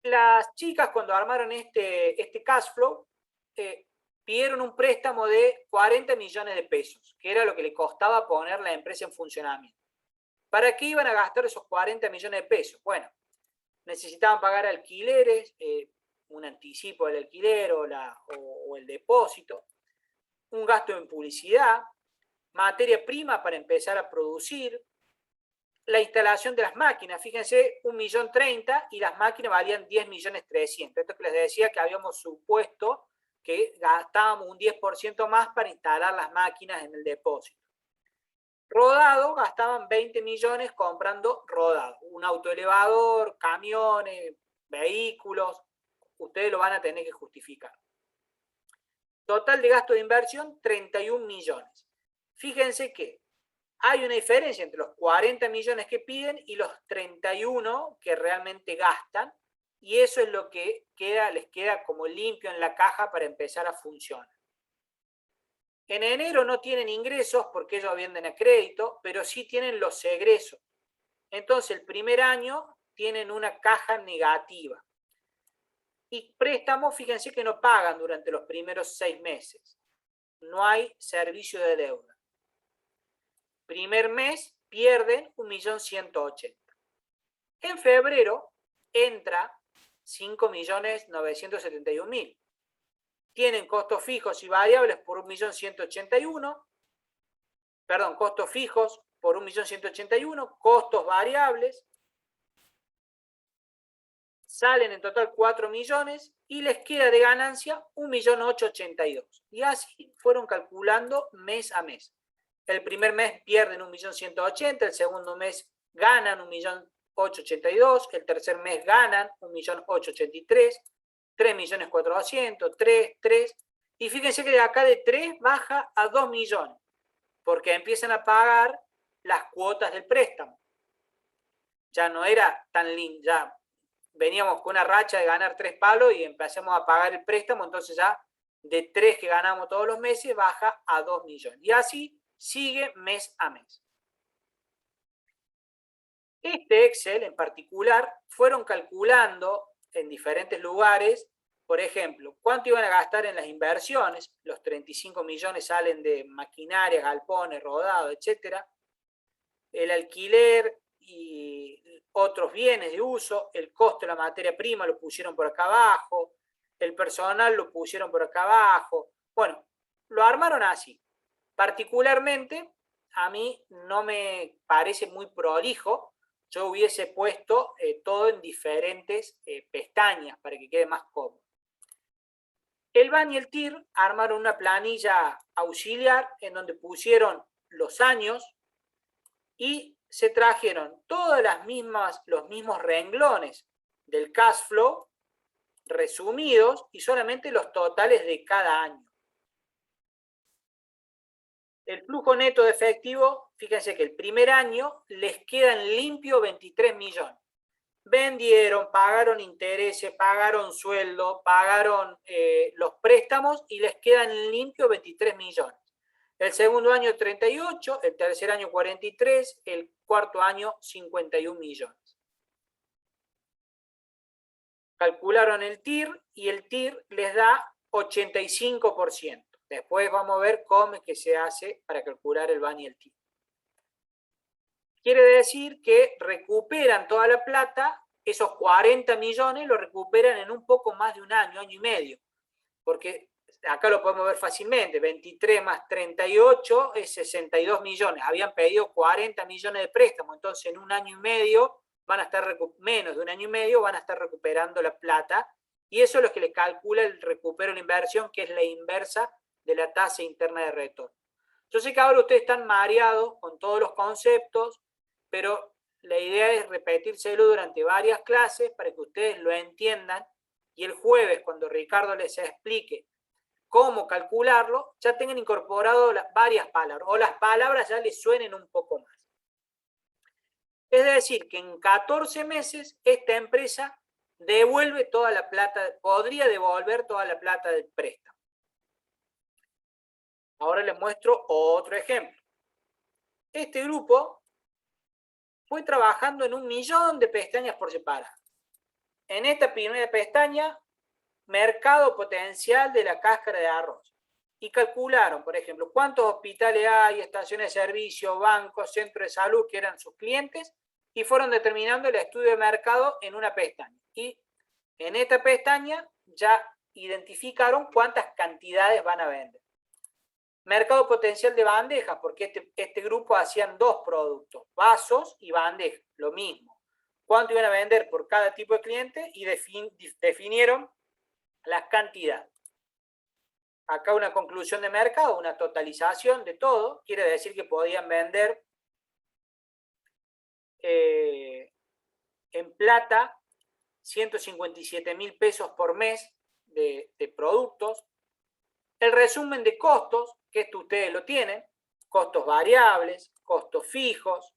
Las chicas, cuando armaron este cash flow, pidieron un préstamo de 40 millones de pesos, que era lo que le costaba poner la empresa en funcionamiento. ¿Para qué iban a gastar esos 40 millones de pesos? Bueno, necesitaban pagar alquileres, un anticipo del alquiler o el depósito, un gasto en publicidad, materia prima para empezar a producir, la instalación de las máquinas. Fíjense, 1.030.000 y las máquinas valían 10.300.000. Esto que les decía que habíamos supuesto que gastábamos un 10% más para instalar las máquinas en el depósito. Rodado, gastaban 20 millones comprando rodado, un autoelevador, camiones, vehículos. Ustedes lo van a tener que justificar. Total de gasto de inversión, 31 millones. Fíjense que hay una diferencia entre los 40 millones que piden y los 31 que realmente gastan, y eso es lo que les queda como limpio en la caja para empezar a funcionar. En enero no tienen ingresos porque ellos venden a crédito, pero sí tienen los egresos. Entonces, el primer año tienen una caja negativa. Y préstamos, fíjense que no pagan durante los primeros 6 meses. No hay servicio de deuda. primer mes pierden 1.180.000. En febrero entra 5.971.000. Tienen costos fijos y variables por 1.181.000. Perdón, costos fijos por 1.181.000, costos variables. Salen en total 4 millones y les queda de ganancia 1.882.000. Y así fueron calculando mes a mes. El primer mes pierden 1.180.000, el segundo mes ganan 1.882.000, el tercer mes ganan 1.883.000, 3.400.000, 3. Y fíjense que de acá de 3 baja a 2 millones, porque empiezan a pagar las cuotas del préstamo. Ya no era tan lindo, ya veníamos con una racha de ganar 3 palos y empezamos a pagar el préstamo, entonces ya de 3 que ganamos todos los meses baja a 2 millones. Y así sigue mes a mes. Este Excel en particular fueron calculando en diferentes lugares, por ejemplo, cuánto iban a gastar en las inversiones, los 35 millones salen de maquinaria, galpones, rodados, etc. El alquiler y otros bienes de uso, el costo de la materia prima lo pusieron por acá abajo, el personal lo pusieron por acá abajo. Bueno, lo armaron así. Particularmente, a mí no me parece muy prolijo. Yo hubiese puesto todo en diferentes pestañas para que quede más cómodo. El BAN y el TIR armaron una planilla auxiliar en donde pusieron los años y se trajeron todas los mismos renglones del cash flow resumidos y solamente los totales de cada año. El flujo neto de efectivo, fíjense que el primer año les quedan limpio 23 millones. Vendieron, pagaron intereses, pagaron sueldo, pagaron los préstamos y les quedan limpio 23 millones. El segundo año 38, el tercer año 43, el cuarto año 51 millones. Calcularon el TIR y el TIR les da 85%. Después vamos a ver cómo es que se hace para calcular el BAN y el TIR. Quiere decir que recuperan toda la plata, esos 40 millones lo recuperan en un poco más de un año, año y medio. Porque acá lo podemos ver fácilmente, 23 más 38 es 62 millones. Habían pedido 40 millones de préstamo, entonces en un año y medio van a estar, menos de un año y medio, van a estar recuperando la plata. Y eso es lo que le calcula el recupero de la inversión, que es la inversa de la tasa interna de retorno. Yo sé que ahora ustedes están mareados con todos los conceptos, pero la idea es repetírselo durante varias clases para que ustedes lo entiendan y el jueves, cuando Ricardo les explique cómo calcularlo, ya tengan incorporado varias palabras, o las palabras ya les suenen un poco más. Es decir, que en 14 meses esta empresa devuelve toda la plata, podría devolver toda la plata del préstamo. Ahora les muestro otro ejemplo. Este grupo fue trabajando en 1 millón de pestañas por separado. En esta primera pestaña, mercado potencial de la cáscara de arroz. Y calcularon, por ejemplo, cuántos hospitales hay, estaciones de servicio, bancos, centros de salud que eran sus clientes, y fueron determinando el estudio de mercado en una pestaña. Y en esta pestaña ya identificaron cuántas cantidades van a vender. Mercado potencial de bandejas, porque este grupo hacían 2 productos, vasos y bandejas, lo mismo. Cuánto iban a vender por cada tipo de cliente y definieron las cantidades. Acá una conclusión de mercado, una totalización de todo, quiere decir que podían vender en plata 157.000 pesos por mes de productos. El resumen de costos, que esto ustedes lo tienen, costos variables, costos fijos,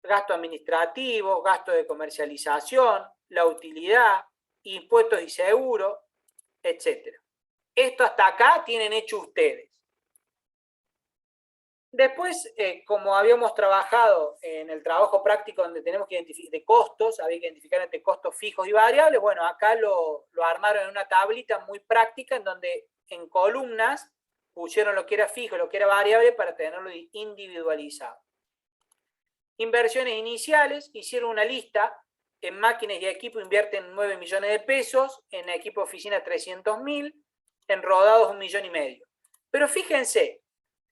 gastos administrativos, gastos de comercialización, la utilidad, impuestos y seguros, etc. Esto hasta acá tienen hecho ustedes. Después, como habíamos trabajado en el trabajo práctico donde tenemos que identificar de costos, había que identificar entre costos fijos y variables, bueno, acá lo armaron en una tablita muy práctica en donde en columnas pusieron lo que era fijo, lo que era variable para tenerlo individualizado. Inversiones iniciales, hicieron una lista. En máquinas y equipo invierten 9 millones de pesos, en equipo de oficina 300.000, en rodados 1,5 millones. Pero fíjense,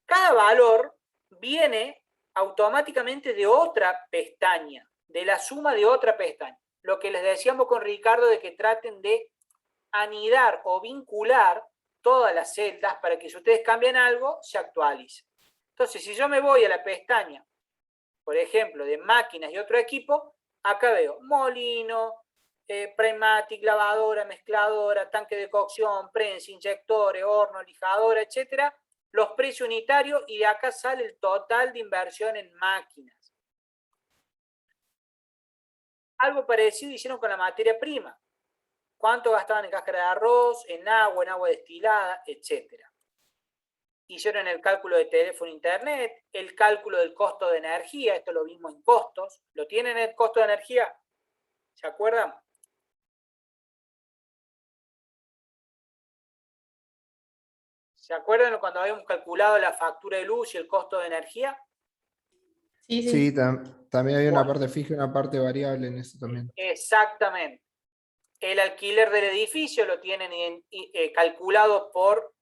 cada valor viene automáticamente de otra pestaña, de la suma de otra pestaña. Lo que les decíamos con Ricardo de que traten de anidar o vincular todas las celdas para que si ustedes cambian algo, se actualice. Entonces, si yo me voy a la pestaña, por ejemplo, de máquinas y otro equipo, acá veo molino, pneumatic, lavadora, mezcladora, tanque de cocción, prensa, inyectores, horno, lijadora, etcétera, los precios unitarios y de acá sale el total de inversión en máquinas. Algo parecido hicieron con la materia prima. ¿Cuánto gastaban en cáscara de arroz, en agua destilada, etcétera? Hicieron el cálculo de teléfono e internet, el cálculo del costo de energía, esto lo vimos en costos. ¿Lo tienen el costo de energía? ¿Se acuerdan? ¿Se acuerdan cuando habíamos calculado la factura de luz y el costo de energía? Sí, sí. Sí, también hay una Bueno. parte fija y una parte variable en eso también. Exactamente. El alquiler del edificio lo tienen calculado por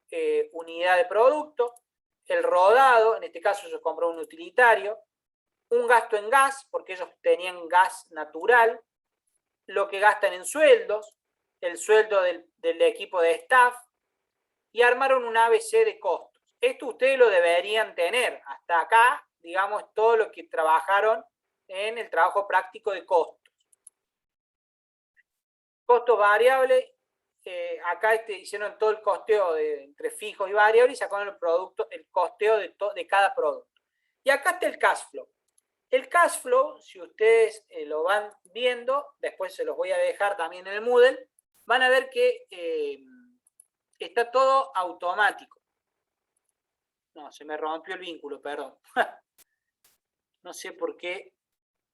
unidad de producto. El rodado, en este caso se compró un utilitario. Un gasto en gas, porque ellos tenían gas natural. Lo que gastan en sueldos. El sueldo del equipo de staff. Y armaron un ABC de costos. Esto ustedes lo deberían tener. Hasta acá, digamos, todo lo que trabajaron en el trabajo práctico de costos. Costos variables, acá hicieron todo el costeo entre fijos y variables y sacaron el costeo de cada producto. Y acá está el cash flow. El cash flow, si ustedes lo van viendo, después se los voy a dejar también en el Moodle, van a ver que está todo automático. No, se me rompió el vínculo, perdón. No sé por qué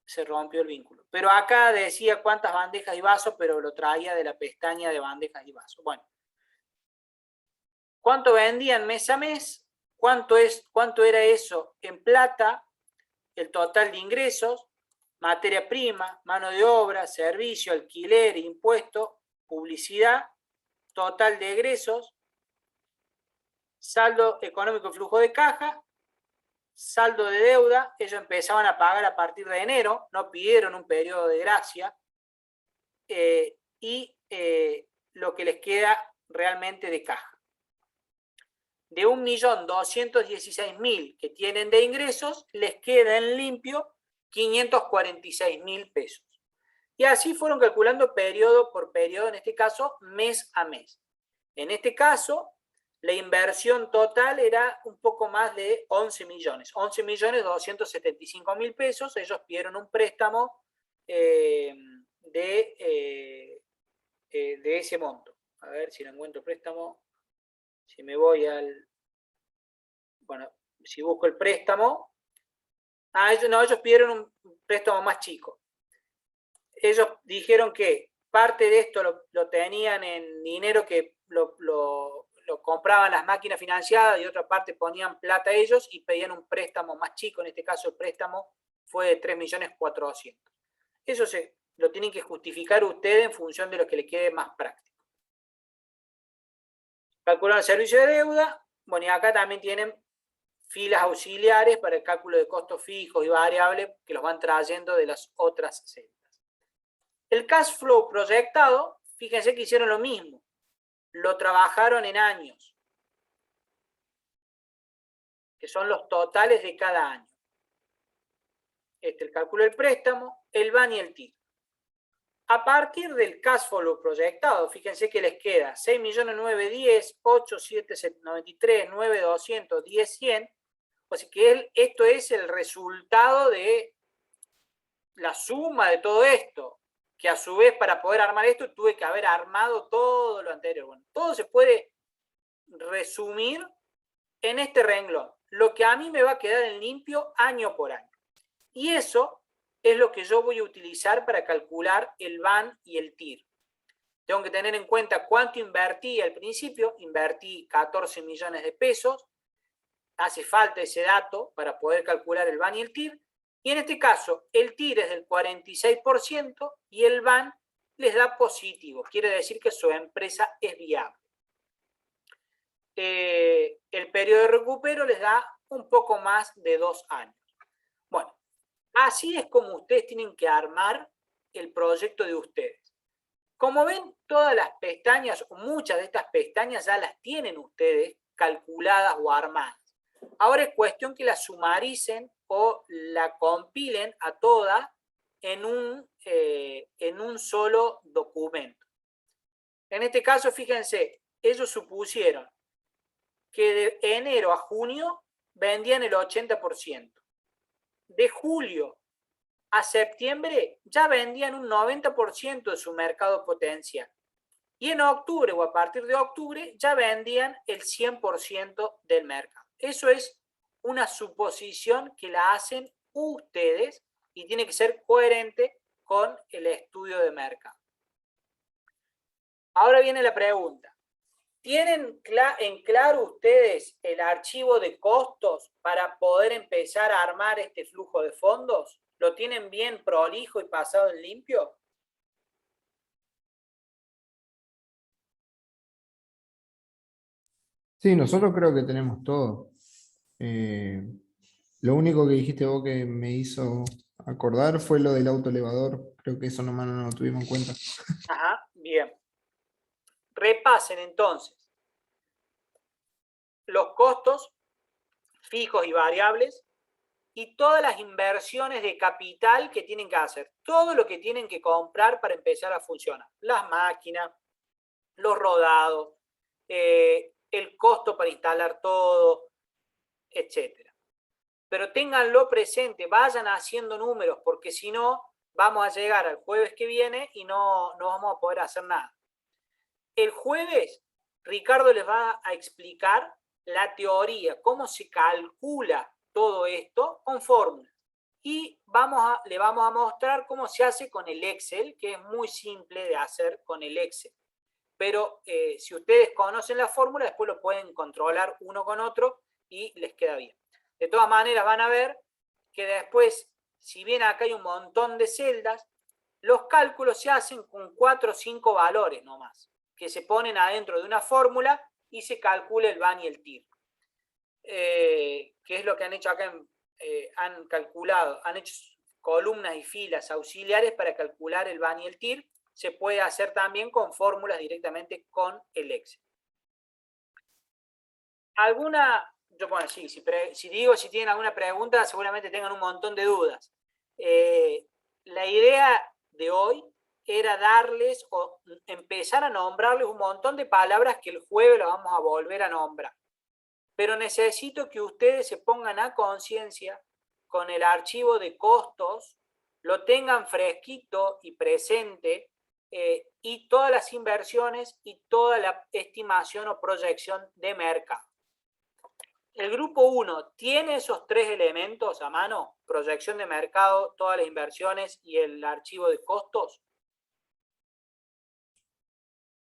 se rompió el vínculo. Pero acá decía cuántas bandejas y vasos, pero lo traía de la pestaña de bandejas y vasos. Bueno. ¿Cuánto vendían mes a mes? ¿Cuánto era eso en plata? El total de ingresos, materia prima, mano de obra, servicio, alquiler, impuesto, publicidad, total de egresos, saldo económico y flujo de caja, saldo de deuda. Ellos empezaban a pagar a partir de enero, no pidieron un periodo de gracia, y lo que les queda realmente de caja. De 1.216.000 que tienen de ingresos, les queda en limpio 546.000 pesos. Y así fueron calculando periodo por periodo, en este caso mes a mes. En este caso, la inversión total era un poco más de 11 millones. 11.275.000 pesos. Ellos pidieron un préstamo de ese monto. A ver si lo encuentro préstamo. Si me voy bueno, si busco el préstamo. Ellos pidieron un préstamo más chico. Ellos dijeron que parte de esto lo tenían en dinero que lo compraban las máquinas financiadas y otra parte ponían plata ellos y pedían un préstamo más chico. En este caso el préstamo fue de 3.400.000. Eso lo tienen que justificar ustedes en función de lo que les quede más práctico. Calcularon el servicio de deuda. Bueno, y acá también tienen filas auxiliares para el cálculo de costos fijos y variables que los van trayendo de las otras celdas. El cash flow proyectado, fíjense que hicieron lo mismo. Lo trabajaron en años, que son los totales de cada año. El cálculo del préstamo, el BAN y el TIR. A partir del cash flow proyectado, fíjense que les queda 6.910.000, 8.793.000, 9.200.000, 10.100. O sea que esto es el resultado de la suma de todo esto, que a su vez para poder armar esto tuve que haber armado todo lo anterior. Bueno, todo se puede resumir en este renglón, lo que a mí me va a quedar en limpio año por año. Y eso es lo que yo voy a utilizar para calcular el BAN y el TIR. tengo que tener en cuenta cuánto invertí al principio. Invertí 14 millones de pesos. Hace falta ese dato para poder calcular el VAN y el TIR. Y en este caso, el TIR es del 46% y el VAN les da positivo. Quiere decir que su empresa es viable. El periodo de recupero les da un poco más de 2 años. Bueno, así es como ustedes tienen que armar el proyecto de ustedes. Como ven, todas las pestañas, o muchas de estas pestañas ya las tienen ustedes calculadas o armadas. Ahora es cuestión que la sumaricen o la compilen a todas en un solo documento. En este caso, fíjense, ellos supusieron que de enero a junio vendían el 80%. De julio a septiembre ya vendían un 90% de su mercado potencial. Y en octubre o a partir de octubre ya vendían el 100% del mercado. Eso es una suposición que la hacen ustedes y tiene que ser coherente con el estudio de mercado. Ahora viene la pregunta. ¿Tienen en claro ustedes el archivo de costos para poder empezar a armar este flujo de fondos? ¿Lo tienen bien prolijo y pasado en limpio? Sí, nosotros creo que tenemos todo. Lo único que dijiste vos que me hizo acordar fue lo del auto elevador. Creo que eso nomás no lo tuvimos en cuenta. Ajá, bien. Repasen entonces los costos fijos y variables y todas las inversiones de capital que tienen que hacer. Todo lo que tienen que comprar para empezar a funcionar. Las máquinas, los rodados, el costo para instalar todo, etc. Pero ténganlo presente, vayan haciendo números, porque si no, vamos a llegar al jueves que viene y no vamos a poder hacer nada. El jueves, Ricardo les va a explicar la teoría, cómo se calcula todo esto con fórmulas. Y le vamos a mostrar cómo se hace con el Excel, que es muy simple de hacer con el Excel. Pero si ustedes conocen la fórmula, después lo pueden controlar uno con otro y les queda bien. De todas maneras, van a ver que después, si bien acá hay un montón de celdas, los cálculos se hacen con 4 o 5 valores nomás, que se ponen adentro de una fórmula y se calcula el VAN y el TIR. Que es lo que han hecho acá, han calculado, han hecho columnas y filas auxiliares para calcular el VAN y el TIR. Se puede hacer también con fórmulas directamente con el Excel. Bueno, sí, si tienen alguna pregunta, seguramente tengan un montón de dudas. La idea de hoy era darles o empezar a nombrarles un montón de palabras que el jueves lo vamos a volver a nombrar. Pero necesito que ustedes se pongan a conciencia con el archivo de costos, lo tengan fresquito y presente, y todas las inversiones y toda la estimación o proyección de mercado. El grupo 1 tiene esos 3 elementos a mano: proyección de mercado, todas las inversiones y el archivo de costos.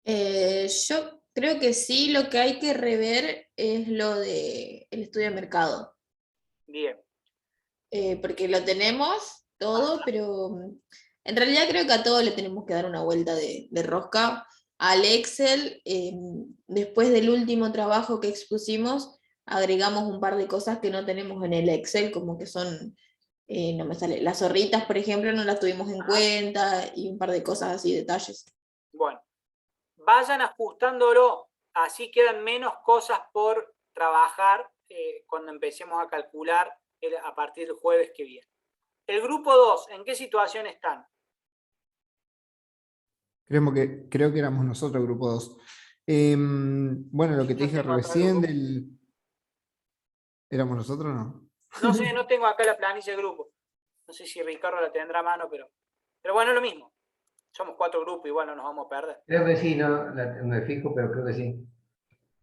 Yo creo que sí, lo que hay que rever es lo del estudio de mercado. Bien. Porque lo tenemos todo, pero en realidad creo que a todo le tenemos que dar una vuelta de rosca. Al Excel, después del último trabajo que expusimos, agregamos un par de cosas que no tenemos en el Excel, como que son, no me sale, las zorritas, por ejemplo, no las tuvimos en cuenta, y un par de cosas así, detalles. Bueno, vayan ajustándolo, así quedan menos cosas por trabajar cuando empecemos a calcular a partir del jueves que viene. El grupo 2, ¿en qué situación están? Creo que éramos nosotros, el grupo 2. Bueno, lo que te dije recién ¿Éramos nosotros o no? No sé, no tengo acá la planilla de grupo. No sé si Ricardo la tendrá a mano, pero bueno, es lo mismo. Somos 4 grupos, igual no nos vamos a perder. Creo que sí, no me fijo, pero creo que sí.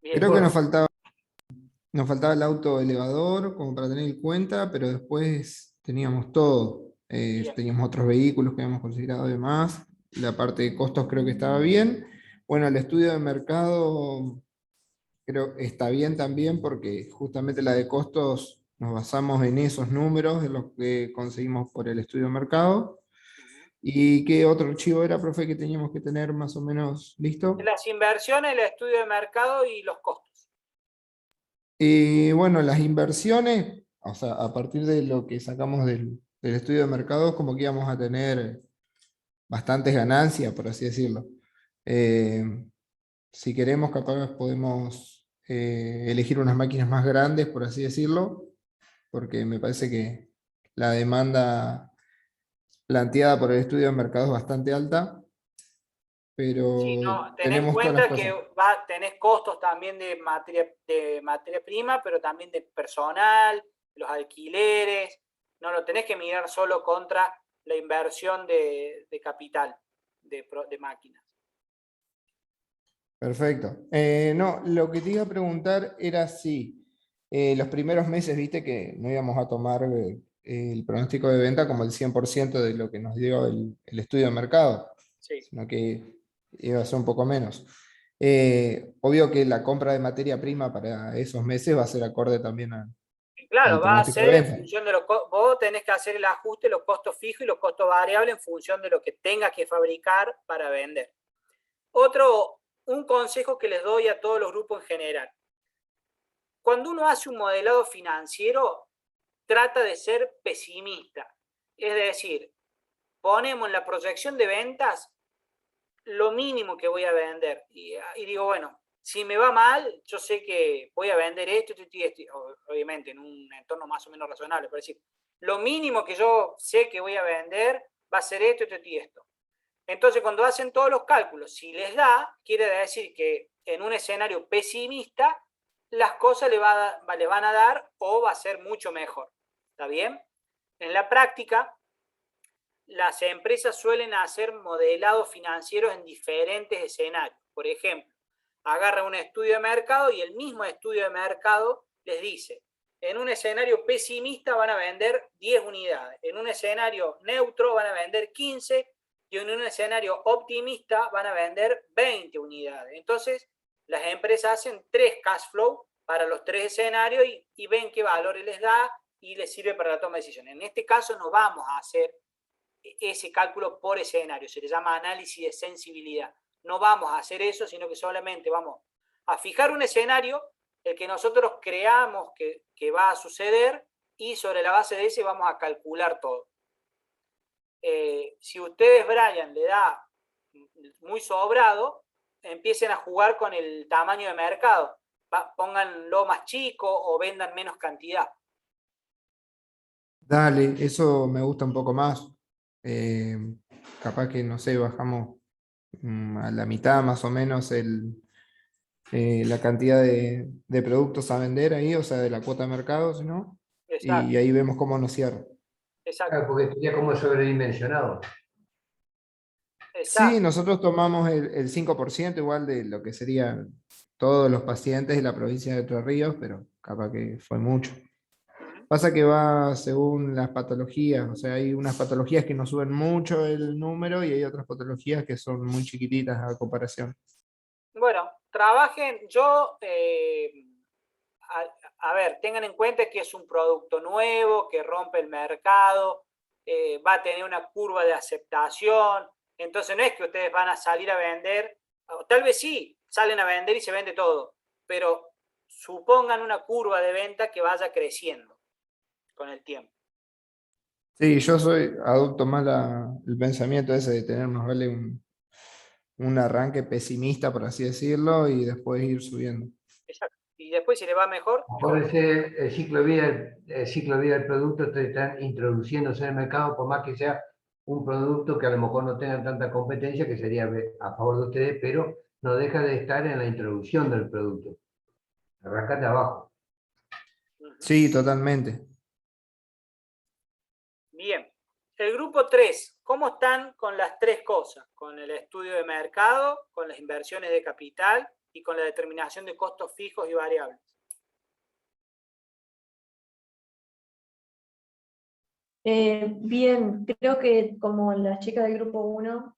Bien. Creo que nos faltaba el auto elevador como para tener en cuenta, pero después teníamos todo. Teníamos otros vehículos que habíamos considerado además. La parte de costos creo que estaba bien. Bueno, el estudio de mercado creo que está bien también porque justamente la de costos nos basamos en esos números de los que conseguimos por el estudio de mercado. ¿Y qué otro archivo era, profe, que teníamos que tener más o menos listo? Las inversiones, el estudio de mercado y los costos. Y bueno, las inversiones, o sea, a partir de lo que sacamos del estudio de mercado, como que íbamos a tener bastantes ganancias, por así decirlo. Eh, si queremos, capaz podemos elegir unas máquinas más grandes, por así decirlo, porque me parece que la demanda planteada por el estudio de mercado es bastante alta, Si pero no, ten en tenemos todas las cuenta que cosas. tenés costos también de materia prima, pero también de personal, los alquileres. No lo tenés que mirar solo contra la inversión de capital de máquinas. Perfecto. No, lo que te iba a preguntar era si los primeros meses, viste que no íbamos a tomar el pronóstico de venta como el 100% de lo que nos dio el estudio de mercado, Sí. sino que iba a ser un poco menos. Obvio que la compra de materia prima para esos meses va a ser acorde también al Claro, va a pronóstico de ser en venta. función de vos tenés que hacer el ajuste, los costos fijos y los costos variables en función de lo que tengas que fabricar para vender. Un consejo que les doy a todos los grupos en general. Cuando uno hace un modelado financiero, trata de ser pesimista. Es decir, ponemos en la proyección de ventas lo mínimo que voy a vender. Y digo, bueno, si me va mal, yo sé que voy a vender esto, obviamente en un entorno más o menos razonable, por decir, lo mínimo que yo sé que voy a vender va a ser esto, esto y esto. Entonces, cuando hacen todos los cálculos, si les da, quiere decir que en un escenario pesimista, las cosas le van a dar o va a ser mucho mejor. ¿Está bien? En la práctica, las empresas suelen hacer modelados financieros en diferentes escenarios. Por ejemplo, agarra un estudio de mercado y el mismo estudio de mercado les dice, en un escenario pesimista van a vender 10 unidades, en un escenario neutro van a vender 15 y en un escenario optimista van a vender 20 unidades. Entonces, las empresas hacen 3 cash flow para los 3 escenarios y ven qué valores les da y les sirve para la toma de decisiones. En este caso no vamos a hacer ese cálculo por escenario, se le llama análisis de sensibilidad. No vamos a hacer eso, sino que solamente vamos a fijar un escenario, el que nosotros creamos que va a suceder, y sobre la base de ese vamos a calcular todo. Si ustedes, Brian, le da muy sobrado, empiecen a jugar con el tamaño de mercado. Pónganlo más chico o vendan menos cantidad. Dale, eso me gusta un poco más. Eh, Capaz que, no sé, bajamos a la mitad más o menos la cantidad de productos a vender ahí, o sea, de la cuota de mercado, si no, y Exacto, ahí vemos cómo nos cierra. exacto, Claro, porque estaría como sobredimensionado. Sí, exacto. nosotros tomamos el 5% igual de lo que serían todos los pacientes de la provincia de Entre Ríos, pero capaz que fue mucho. Pasa que va según las patologías, o sea, hay unas patologías que nos suben mucho el número y hay otras patologías que son muy chiquititas a comparación. Bueno, trabajen, a ver, tengan en cuenta que es un producto nuevo, que rompe el mercado, va a tener una curva de aceptación, entonces no es que ustedes van a salir a vender, o tal vez sí, salen a vender y se vende todo, pero supongan una curva de venta que vaya creciendo con el tiempo. Sí, yo adopto más el pensamiento ese de tener más vale un arranque pesimista, por así decirlo, y después ir subiendo. Exacto. Y después si le va mejor, Por mejor. ese el ciclo de vida del producto te están introduciéndose en el mercado, por más que sea un producto que a lo mejor no tenga tanta competencia, que sería a favor de ustedes, pero no deja de estar en la introducción del producto. Arrancar de abajo. Sí, totalmente. Bien. El grupo 3, ¿cómo están con las tres cosas? Con el estudio de mercado, con las inversiones de capital y con la determinación de costos fijos y variables. Bien, creo que como las chicas del grupo 1,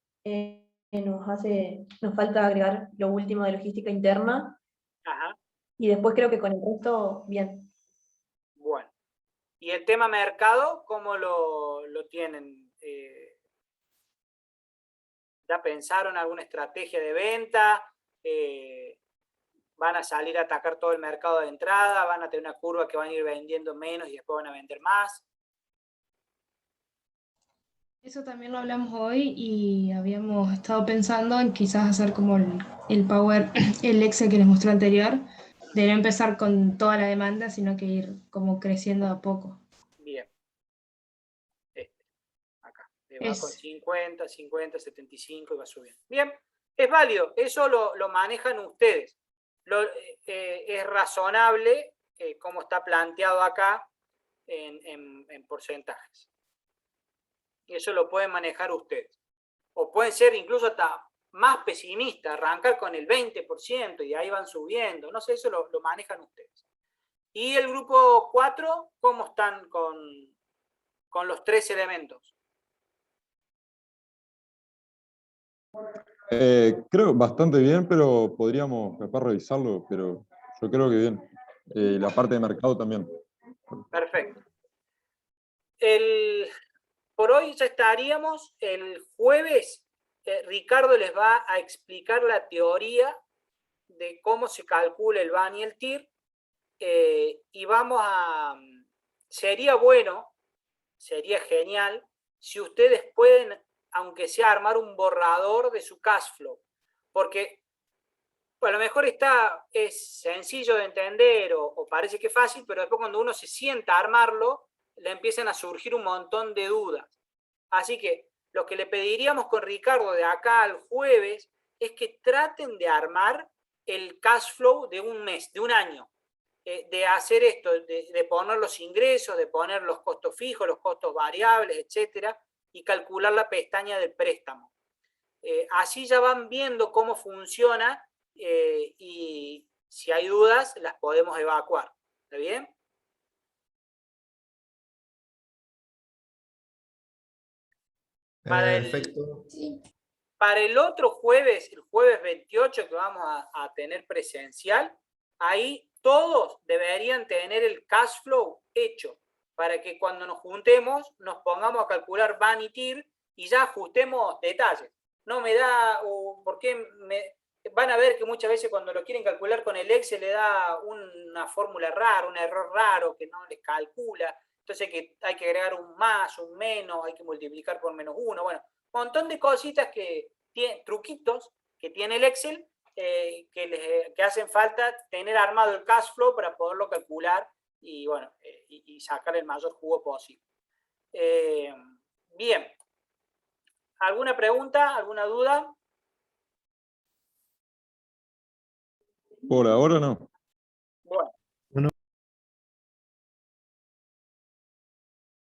nos falta agregar lo último de logística interna, Ajá, y después creo que con el resto, bien. bueno. ¿Y el tema mercado, cómo lo tienen? ¿Ya pensaron alguna estrategia de venta? ¿Van a salir a atacar todo el mercado de entrada? ¿Van a tener una curva que van a ir vendiendo menos y después van a vender más? Eso también lo hablamos hoy y habíamos estado pensando en quizás hacer como el Power, el Excel que les mostré anterior, de no empezar con toda la demanda, sino que ir como creciendo a poco. Bien. Acá. Va con 50, 50, 75 y va subiendo. Bien, es válido. Eso lo manejan ustedes. Es razonable como está planteado acá en porcentajes. Y eso lo pueden manejar ustedes. O pueden ser incluso hasta más pesimistas, arrancar con el 20% y ahí van subiendo. No sé, eso lo manejan ustedes. Y el grupo 4, ¿cómo están con los 3 elementos? Creo bastante bien, pero podríamos capaz revisarlo, pero yo creo que bien. La parte de mercado también. Perfecto. Por hoy ya estaríamos. El jueves Ricardo les va a explicar la teoría de cómo se calcula el BAN y el TIR, y sería bueno, sería genial, si ustedes pueden, aunque sea, armar un borrador de su cash flow, porque a lo mejor es sencillo de entender o parece que es fácil, pero después cuando uno se sienta a armarlo, le empiezan a surgir un montón de dudas. Así que lo que le pediríamos con Ricardo de acá al jueves es que traten de armar el cash flow de un mes, de un año, de hacer esto, de poner los ingresos, de poner los costos fijos, los costos variables, etcétera, y calcular la pestaña del préstamo. Así ya van viendo cómo funciona, y si hay dudas las podemos evacuar. ¿Está bien? Perfecto. Para el otro jueves, el jueves 28 que vamos a tener presencial, ahí todos deberían tener el cash flow hecho para que cuando nos juntemos nos pongamos a calcular BAN y TIR y ya ajustemos detalles. No me da, porque van a ver que muchas veces cuando lo quieren calcular con el Excel le da una fórmula rara, un error raro que no les calcula. Entonces hay que agregar un más, un menos, hay que multiplicar por -1. Bueno, un montón de cositas truquitos que tiene el Excel, que hacen falta tener armado el cash flow para poderlo calcular y, bueno, y sacar el mayor jugo posible. Bien. ¿Alguna pregunta? ¿Alguna duda? Por ahora no. Bueno.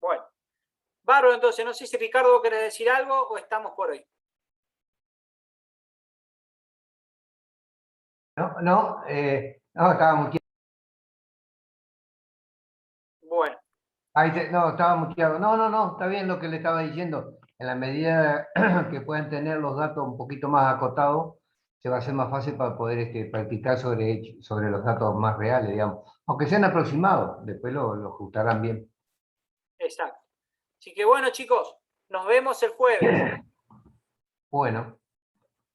Bueno. Bárbaro, entonces, no sé si Ricardo quiere decir algo o estamos por hoy. No, estaba muteado. Bueno. No, estaba muteado. No, está bien lo que le estaba diciendo. En la medida que puedan tener los datos un poquito más acotados, se va a hacer más fácil para poder practicar sobre los datos más reales, digamos. Aunque sean aproximados, después lo ajustarán bien. Exacto. Así que bueno, chicos, nos vemos el jueves. Bueno,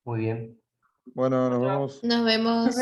muy bien. Bueno, nos vemos. Nos vemos.